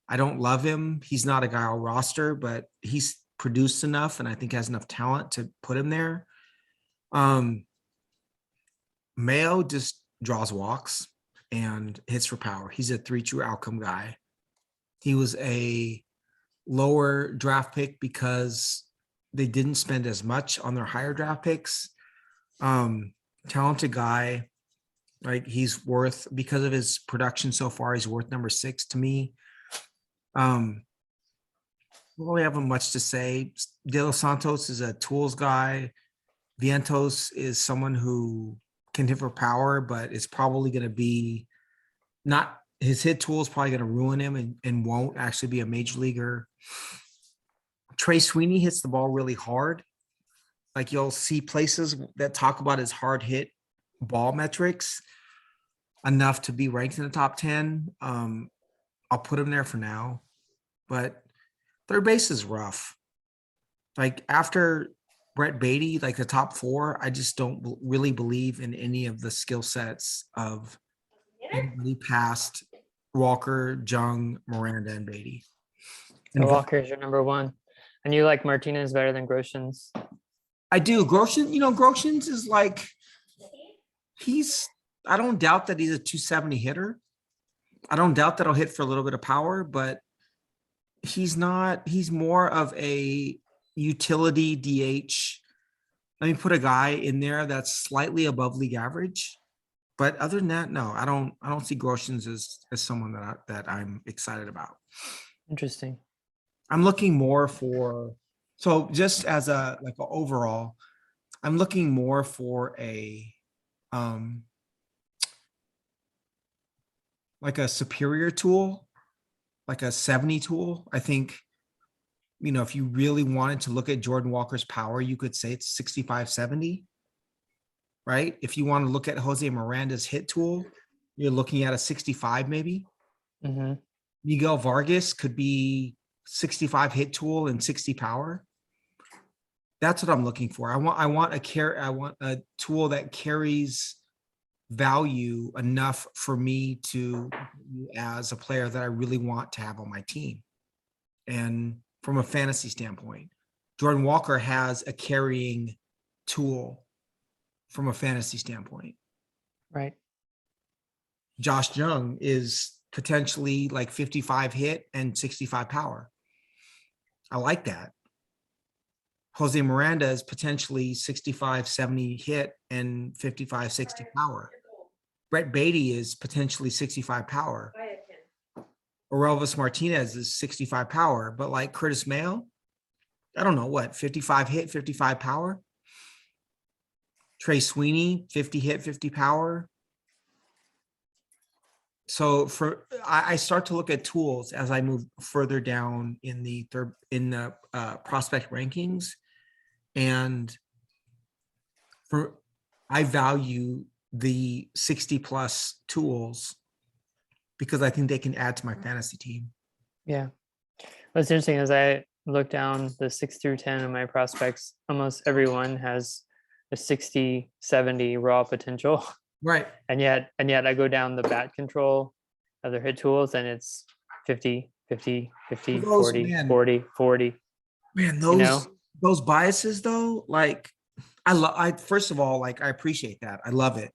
I don't love him. He's not a guy I'll roster, but he's produced enough and I think has enough talent to put him there. Mayo just draws walks and hits for power. He's a 3 true outcome guy. He was a lower draft pick because they didn't spend as much on their higher draft picks. Talented guy. Like, he's worth, because of his production so far, he's worth number 6 to me. Don't really have much to say. De Los Santos is a tools guy. Vientos is someone who can hit for power, but it's probably going to be not, his hit tool is probably going to ruin him and won't actually be a major leaguer. Trey Sweeney hits the ball really hard. Like, you'll see places that talk about his hard hit ball metrics enough to be ranked in the top 10. I'll put him there for now, but third base is rough. Like, after Brett Beatty, like the top 4, I just don't really believe in any of the skill sets of anybody past Walker, Jung, Miranda, and Beatty. So Walker is your number 1, and you like Martinez better than Groshans. I do. Groshans is like, I don't doubt that he's a 270 hitter. I don't doubt that he'll hit for a little bit of power, but he's more of a utility DH. Let me put a guy in there that's slightly above league average. But other than that, no, I don't see Groshans as someone that I'm excited about. Interesting. I'm looking more for, so just as a overall, I'm looking more for a like a superior tool, like a 70 tool. I think, if you really wanted to look at Jordan Walker's power, you could say it's 65, 70, right? If you want to look at Jose Miranda's hit tool, you're looking at a 65 maybe. Mm-hmm. Miguel Vargas could be 65 hit tool and 60 power. That's what I'm looking for. I want a tool that carries value enough for me to, as a player that I really want to have on my team. And from a fantasy standpoint, Jordan Walker has a carrying tool from a fantasy standpoint. Right. Josh Jung is potentially like 55 hit and 65 power. I like that. Jose Miranda is potentially 65, 70 hit and 55, 60 power. Brett Beatty is potentially 65 power. Orelvis Martinez is 65 power, but like Curtis Mayo, I don't know what, 55 hit, 55 power. Trey Sweeney, 50 hit, 50 power. So I start to look at tools as I move further down in the prospect rankings, and I value the 60 plus tools because I think they can add to my fantasy team. Yeah. What's interesting is I look down the 6 through 10 of my prospects, almost everyone has a 60, 70 raw potential. Right. And yet I go down the bat control of their hit tools and it's 50, 50, 50, 40, 40, 40. Man, those biases though, like I first of all, like I appreciate that. I love it.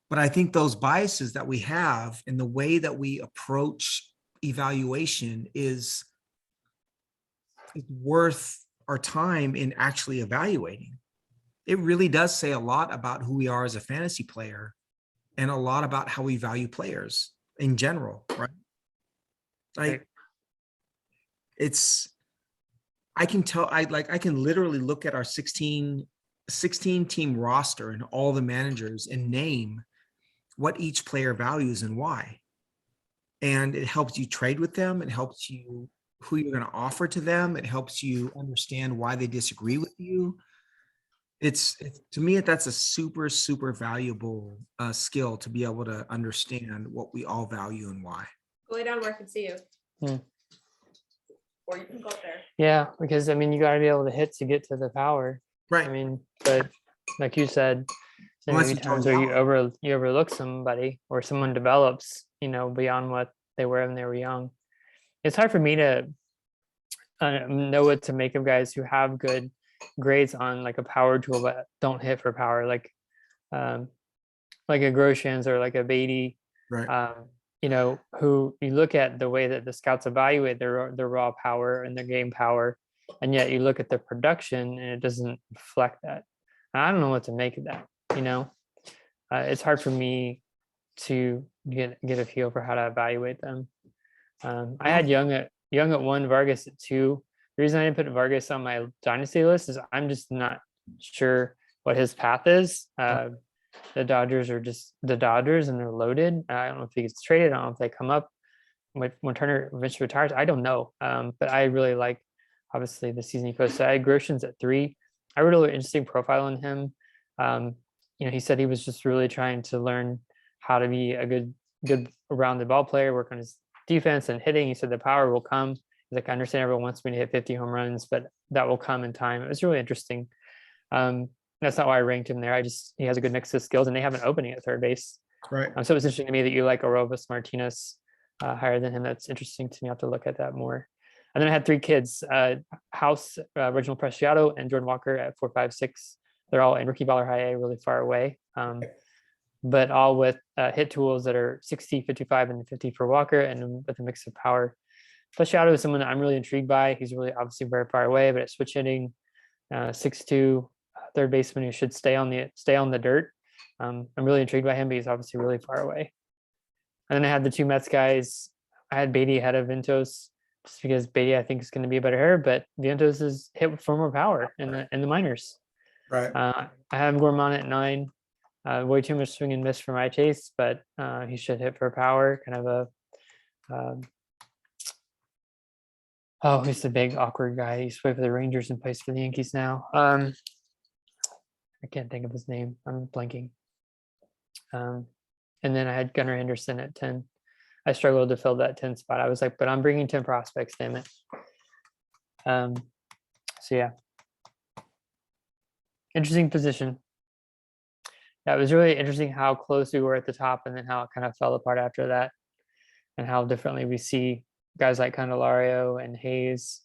But I think those biases that we have in the way that we approach evaluation is worth our time in actually evaluating. It really does say a lot about who we are as a fantasy player and a lot about how we value players in general, right? Like I can literally look at our 16 team roster and all the managers and name what each player values and why. And it helps you trade with them. It helps you who you're going to offer to them. It helps you understand why they disagree with you. It's to me, that's a super, super valuable skill to be able to understand what we all value and why. Go lay down where I can see you. Or you can go up there. Yeah, because I mean, you got to be able to hit to get to the power. Right. I mean, but like you said, there may be times where you overlook somebody or someone develops, beyond what they were when they were young. It's hard for me to know what to make of guys who have good grades on like a power tool but don't hit for power, like a Groshans or like a Beatty, right. Who you look at the way that the scouts evaluate their raw power and their game power, and yet you look at the production and it doesn't reflect that. And I don't know what to make of that. It's hard for me to get a feel for how to evaluate them. I had Young at 1, Vargas at 2. The reason I didn't put Vargas on my dynasty list is I'm just not sure what his path is. The Dodgers are just the Dodgers and they're loaded. I don't know if he gets traded. I don't know if they come up when Turner eventually retires. I don't know. But I really like, obviously, the season he posted. I had Groshans at 3. I read a really interesting profile on him. He said he was just really trying to learn how to be a good rounded ball player, work on his defense and hitting. He said the power will come. He's like, I understand everyone wants me to hit 50 home runs, but that will come in time. It was really interesting. That's not why I ranked him there. He has a good mix of skills, and they have an opening at third base. Right. So it's interesting to me that you like Orelvis Martinez higher than him. That's interesting to me. I have to look at that more. And then I had 3 kids, House, Reginald Preciado, and Jordan Walker at 4, 5, 6. They're all in rookie baller high A, really far away, but all with hit tools that are 60, 55, and 50 for Walker, and with a mix of power. Preciado is someone that I'm really intrigued by. He's really obviously very far away, but at switch hitting, 6'2", third baseman who should stay on the dirt. I'm really intrigued by him, but he's obviously really far away. And then I had the 2 Mets guys. I had Beatty ahead of Ventos, just because Beatty I think is going to be a better hitter, but Ventos is hit for more power in the minors. Right. I have Gorman at 9. Way too much swing and miss for my taste, but he should hit for power. Kind of a oh, he's the big awkward guy. He used to play for the Rangers and plays for the Yankees now. I can't think of his name. I'm blanking. And then I had Gunnar Henderson at 10. I struggled to fill that 10 spot. I was like, but I'm bringing 10 prospects, damn it. So yeah, interesting position. Yeah, it was really interesting how close we were at the top and then how it kind of fell apart after that, and how differently we see guys like Candelario and Hayes.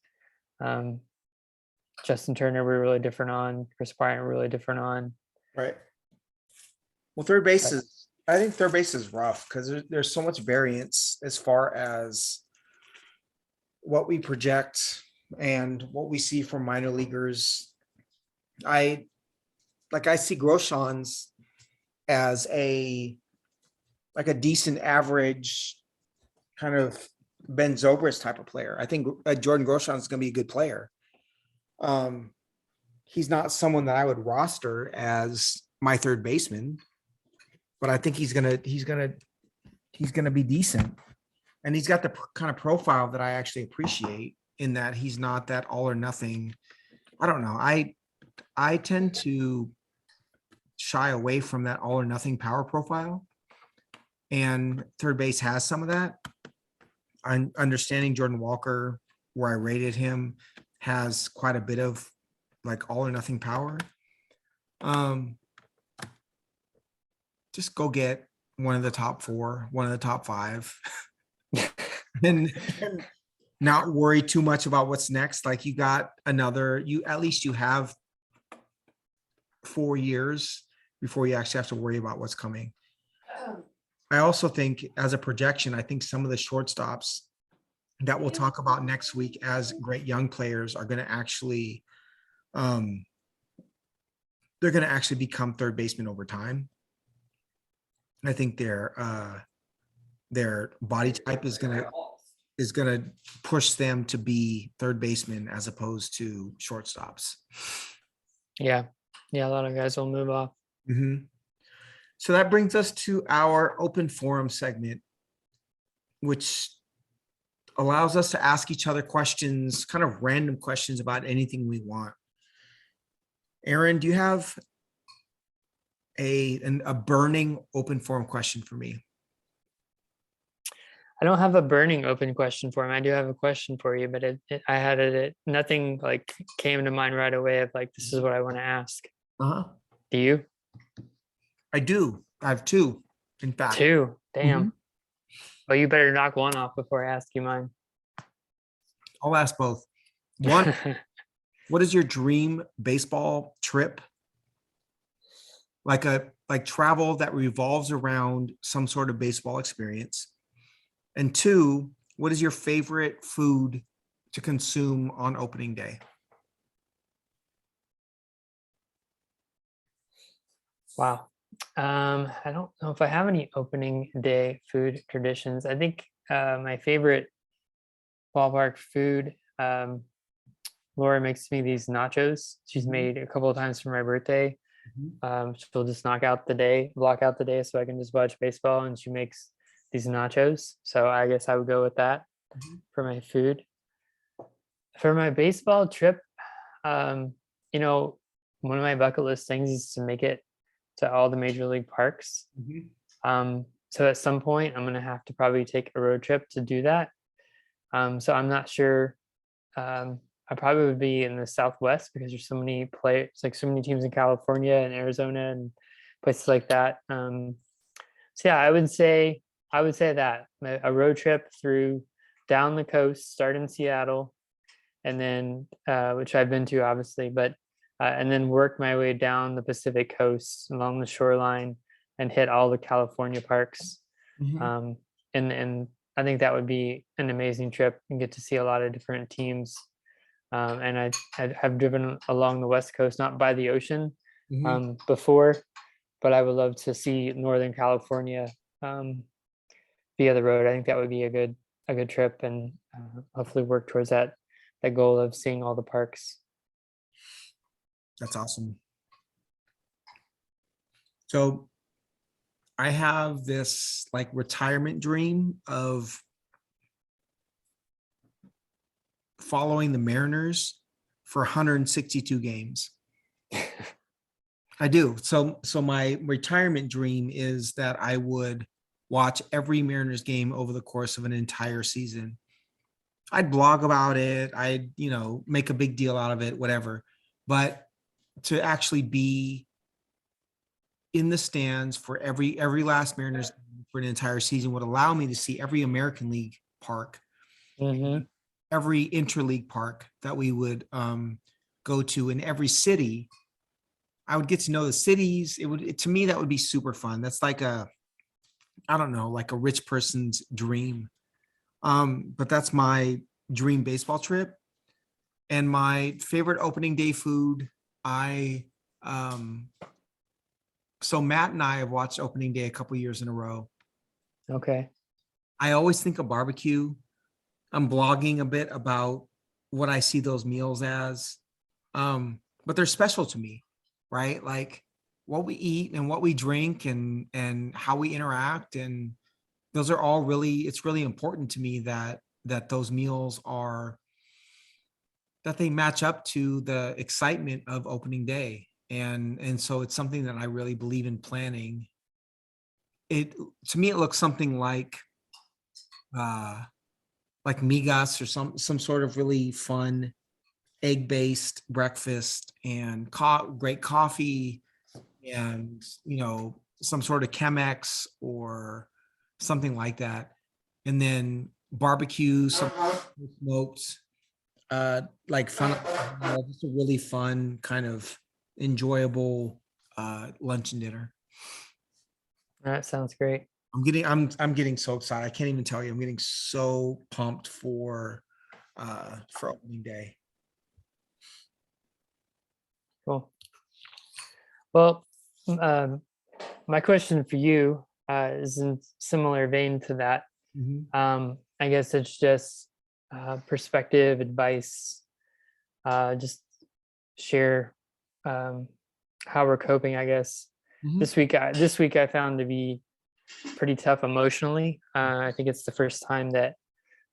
Justin Turner, we're really different on. Chris Bryant, we're really different on. Right. Well, third base But- is, I think third base is rough because there's so much variance as far as what we project and what we see from minor leaguers. I see Groshans as a decent average kind of Ben Zobrist type of player. I think Jordan Groshans is going to be a good player. He's not someone that I would roster as my third baseman, but I think he's gonna be decent, and he's got the kind of profile that I actually appreciate, in that he's not that all or nothing. I don't know. I tend to shy away from that all or nothing power profile, and third base has some of that. I'm understanding Jordan Walker, where I rated him, has quite a bit of like all or nothing power. Just go get one of the top 4, one of the top 5, and not worry too much about what's next. Like, you got at least you have 4 years before you actually have to worry about what's coming. I also think, as a projection, I think some of the shortstops that we'll talk about next week as great young players are going to actually, they're going to actually become third baseman over time. I think their body type is going to push them to be third baseman as opposed to shortstops. Yeah, a lot of guys will move off. So that brings us to our open forum segment, which allows us to ask each other questions, kind of random questions about anything we want. Aaron, do you have a burning open forum question for me? I don't have a burning open question for him. I do have a question for you, but I had it. Nothing like came to mind right away of like, this is what I want to ask. Do you? I do. I have 2, in fact. 2. Damn. Well, you better knock one off before I ask you mine. I'll ask both. One, what is your dream baseball trip? Like travel that revolves around some sort of baseball experience. And 2, what is your favorite food to consume on opening day? Wow. I don't know if I have any opening day food traditions. I think my favorite ballpark food, Laura makes me these nachos. She's made a couple of times for my birthday. She'll just block out the day so I can just watch baseball, and she makes these nachos. So I guess I would go with that for my food. For my baseball trip, one of my bucket list things is to make it to all the major league parks. So at some point I'm going to have to probably take a road trip to do that. So I'm not sure. I probably would be in the Southwest because there's so many players, like so many teams in California and Arizona and places like that. So yeah, I would say that a road trip through down the coast, start in Seattle, and then which I've been to obviously, but and then work my way down the Pacific coast along the shoreline and hit all the California parks. And I think that would be an amazing trip and get to see a lot of different teams. And I have driven along the West Coast, not by the ocean before, but I would love to see Northern California via the road. I think that would be a good trip, and hopefully work towards that goal of seeing all the parks. That's awesome. So I have this like retirement dream of following the Mariners for 162 games. I do. So my retirement dream is that I would watch every Mariners game over the course of an entire season. I'd blog about it. I'd, make a big deal out of it, whatever. But to actually be in the stands for every last Mariners game for an entire season would allow me to see every American League park, Mhm. every interleague park that we would go to in every city. I would get to know the cities. To me, that would be super fun. That's like I don't know, like a rich person's dream. But that's my dream baseball trip. And my favorite opening day food, um, so Matt and I have watched opening day a couple years in a row. Okay. I always think of barbecue. I'm blogging a bit about what I see those meals as. But they're special to me, right? Like what we eat and what we drink and how we interact. And those are all it's really important to me that those meals that they match up to the excitement of opening day. And so it's something that I really believe in planning. To me, it looks something like migas or some sort of really fun egg-based breakfast and great coffee and some sort of Chemex or something like that, and then barbecue, some smoked, like fun, just a really fun kind of enjoyable lunch and dinner. That sounds great. I'm getting so excited. I can't even tell you. I'm getting so pumped for opening day. Cool. Well, my question for you is in similar vein to that. I guess it's just perspective, advice, just share how we're coping, I guess. This week I found to be pretty tough emotionally. I think it's the first time that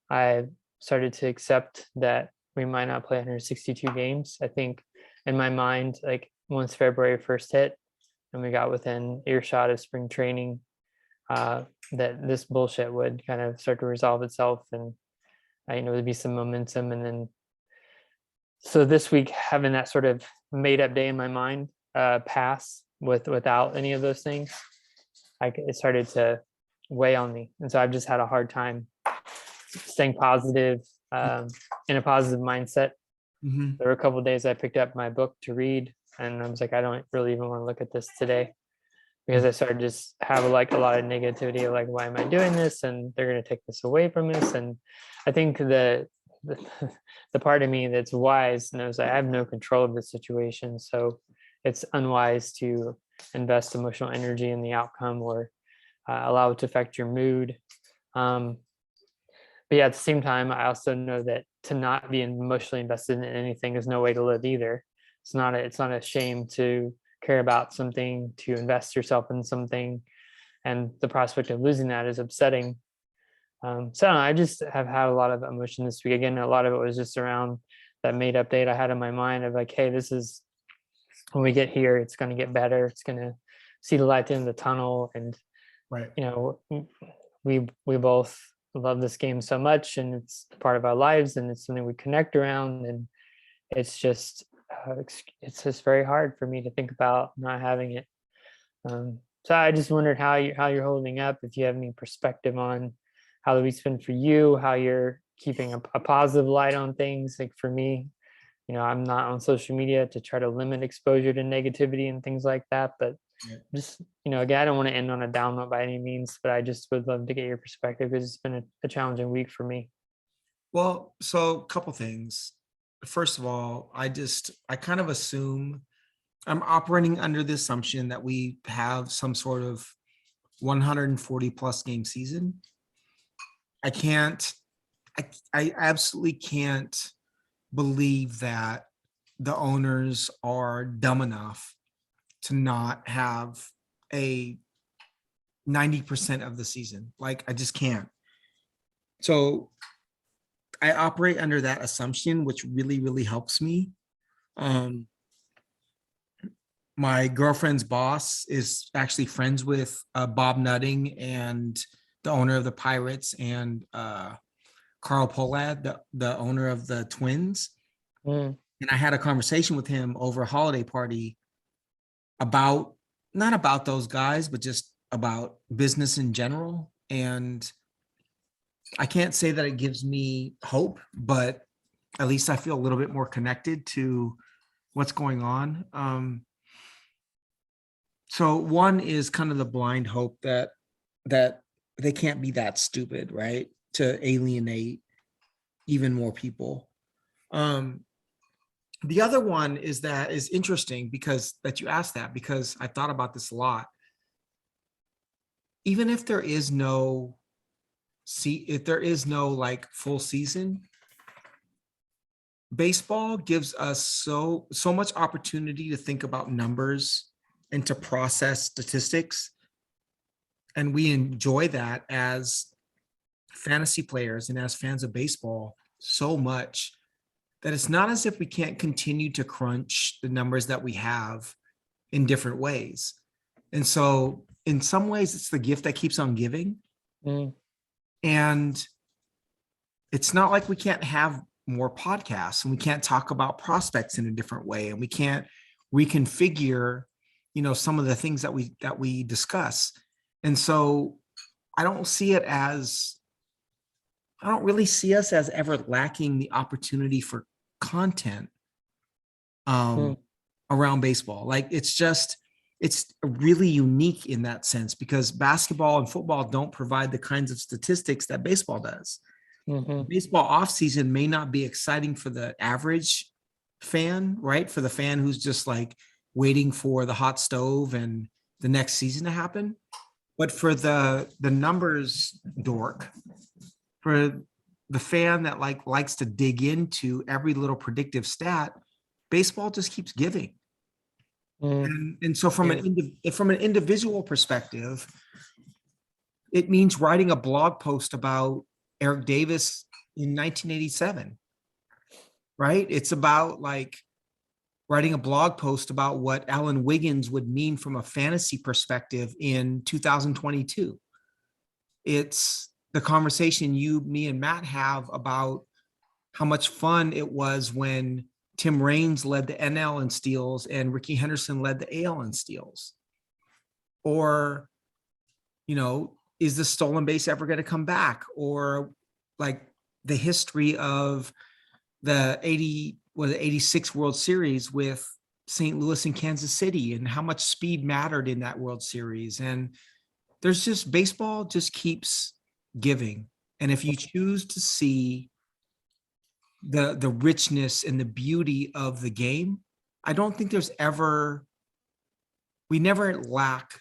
I started to accept that we might not play 162 games. I think in my mind, like once February 1st hit and we got within earshot of spring training, that this bullshit would kind of start to resolve itself, and there'd be some momentum. And then so this week, having that sort of made up day in my mind pass without any of those things, it started to weigh on me. And so I've just had a hard time staying positive, in a positive mindset. There were a couple of days I picked up my book to read, and I was like, I don't really even want to look at this today, because I started to just have like a lot of negativity of like, why am I doing this? And they're going to take this away from us. And I think the part of me that's wise knows I have no control of the situation. So it's unwise to invest emotional energy in the outcome or allow it to affect your mood. But yeah, at the same time, I also know that to not be emotionally invested in anything is no way to live either. It's not a shame to care about something, to invest yourself in something, and the prospect of losing that is upsetting. So I don't know, I just have had a lot of emotion this week. Again, a lot of it was just around that made up date I had in my mind of like, hey, this is when we get here, it's going to get better. It's going to see the light at the end of the tunnel. And Right. We both love this game so much, and it's part of our lives, and it's something we connect around. And it's just very hard for me to think about not having it. So I just wondered how you're holding up, if you have any perspective on how the week's been for you, how you're keeping a positive light on things. Like for me, I'm not on social media to try to limit exposure to negativity and things like that. But just, again, I don't want to end on a down note by any means, but I just would love to get your perspective, because it's been a challenging week for me. Well, so a couple things. First of all, I kind of assume I'm operating under the assumption that we have some sort of 140 plus game season. I absolutely can't believe that the owners are dumb enough to not have a 90% of the season. Like I just can't. So I operate under that assumption, which really, really helps me. My girlfriend's boss is actually friends with Bob Nutting and the owner of the Pirates, and Carl Pohlad, the owner of the Twins. Mm. And I had a conversation with him over a holiday party about, not about those guys, but just about business in general. And I can't say that it gives me hope, but at least I feel a little bit more connected to what's going on. So one is kind of the blind hope that they can't be that stupid, right? To alienate even more people. The other one is interesting because that you asked that, because I thought about this a lot. Even if there is no like full season, baseball gives us so much opportunity to think about numbers and to process statistics. And we enjoy that as fantasy players and as fans of baseball so much that it's not as if we can't continue to crunch the numbers that we have in different ways. And so in some ways, it's the gift that keeps on giving. Mm. And it's not like we can't have more podcasts and we can't talk about prospects in a different way, and we can't reconfigure, some of the things that we discuss. And so I don't really see us as ever lacking the opportunity for content around baseball. Like it's really unique in that sense, because basketball and football don't provide the kinds of statistics that baseball does. Mm-hmm. Baseball offseason may not be exciting for the average fan, right? For the fan who's just like waiting for the hot stove and the next season to happen. But for the numbers dork, for the fan that likes to dig into every little predictive stat, baseball just keeps giving. And so from an individual perspective, it means writing a blog post about Eric Davis in 1987, right? It's about like writing a blog post about what Alan Wiggins would mean from a fantasy perspective in 2022. It's the conversation you, me, and Matt have about how much fun it was when Tim Raines led the NL in steals and Ricky Henderson led the AL in steals. Or, is the stolen base ever going to come back? Or like the history of the 86 World Series with St. Louis and Kansas City, and how much speed mattered in that World Series. And there's just, baseball just keeps giving. And if you choose to see the richness and the beauty of the game, I don't think we never lack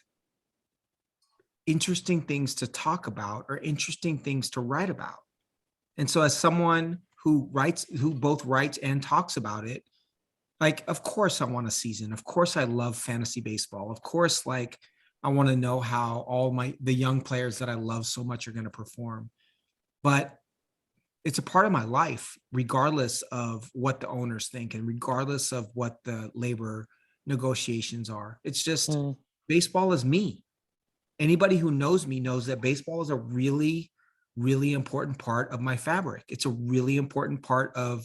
interesting things to talk about or interesting things to write about. And so as someone who both writes and talks about it, like, of course I want a season. Of course I love fantasy baseball. Of course, like, I want to know how all the young players that I love so much are going to perform. But it's a part of my life, regardless of what the owners think and regardless of what the labor negotiations are. It's just baseball is me. Anybody who knows me knows that baseball is a really, really important part of my fabric. It's a really important part of,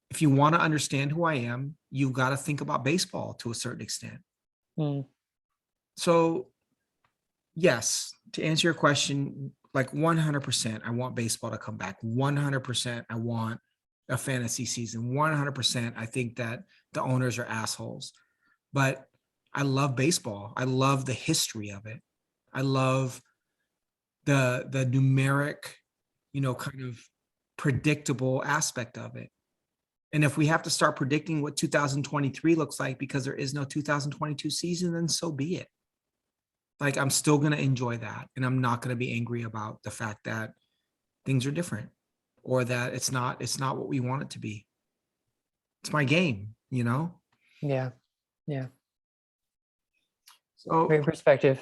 if you want to understand who I am, you've got to think about baseball to a certain extent. So yes, to answer your question, like 100%, I want baseball to come back. 100%, I want a fantasy season. 100%, I think that the owners are assholes. But I love baseball. I love the history of it. I love the numeric, kind of predictable aspect of it. And if we have to start predicting what 2023 looks like because there is no 2022 season, then so be it. Like, I'm still going to enjoy that. And I'm not going to be angry about the fact that things are different, or that it's not what we want it to be. It's my game, Yeah. So, Great perspective.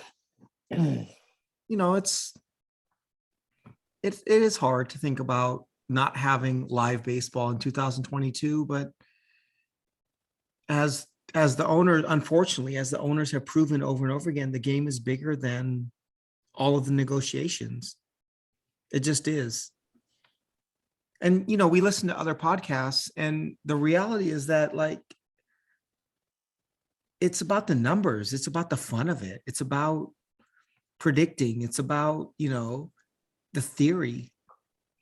you know, it is hard to think about not having live baseball in 2022, but as the owner, unfortunately, as the owners have proven over and over again, the game is bigger than all of the negotiations. It just is. And you know, we listen to other podcasts, and the reality is that, like, it's about the numbers, it's about the fun of it, it's about predicting, it's about, you know, the theory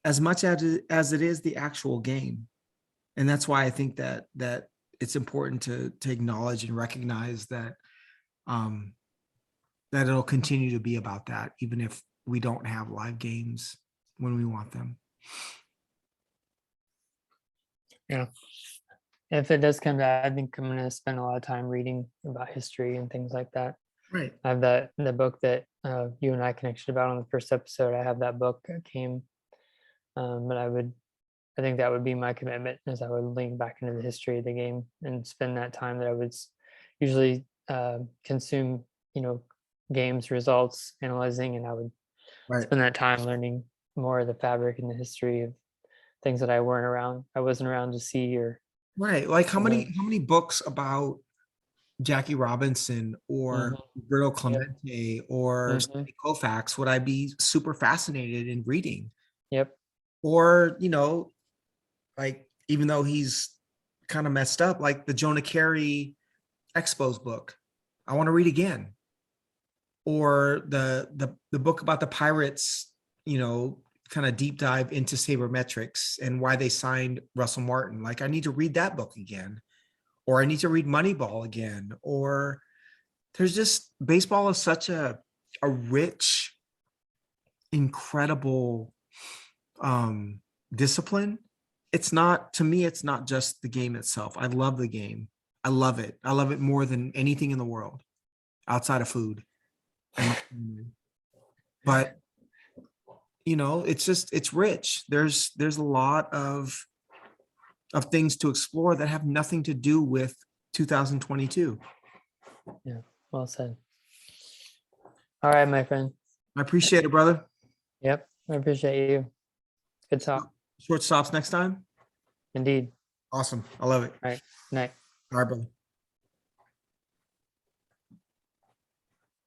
as much as it is the actual game. And that's why I think that it's important to acknowledge and recognize that um that it'll continue to be about that, even if we don't have live games when we want them. Yeah. If it does come to that, I think I'm going to spend a lot of time reading about history and things like that. Right. I have the book that you and I connected about on the first episode. I have that book that came, but I think that would be my commitment, is I would link back into the history of the game and spend that time that I would usually consume, you know, games, results, analyzing, and I would Right. spend that time learning more of the fabric and the history of things that I wasn't around to see. Or Right. Like how Uh-huh. many books about Jackie Robinson or Roberto Clemente or Mhm. Sandy Koufax would I be super fascinated in reading? Yep. Or, you know, like, even though he's kind of messed up, like the Jonah Carey Expos book, I want to read again. Or the book about the Pirates, you know, kind of deep dive into sabermetrics and why they signed Russell Martin. Like, I need to read that book again, or I need to read Moneyball again. Or there's just, baseball is such a rich, incredible discipline. It's not, to me, it's not just the game itself. I love the game. I love it. I love it more than anything in the world outside of food. But you know, it's just, it's rich. There's a lot of things to explore that have nothing to do with 2022. Yeah. Well said. All right, my friend. I appreciate it, brother. Yep. I appreciate you. Good talk. Short stops next time. Indeed. Awesome. I love it. All right. Night. All right, brother.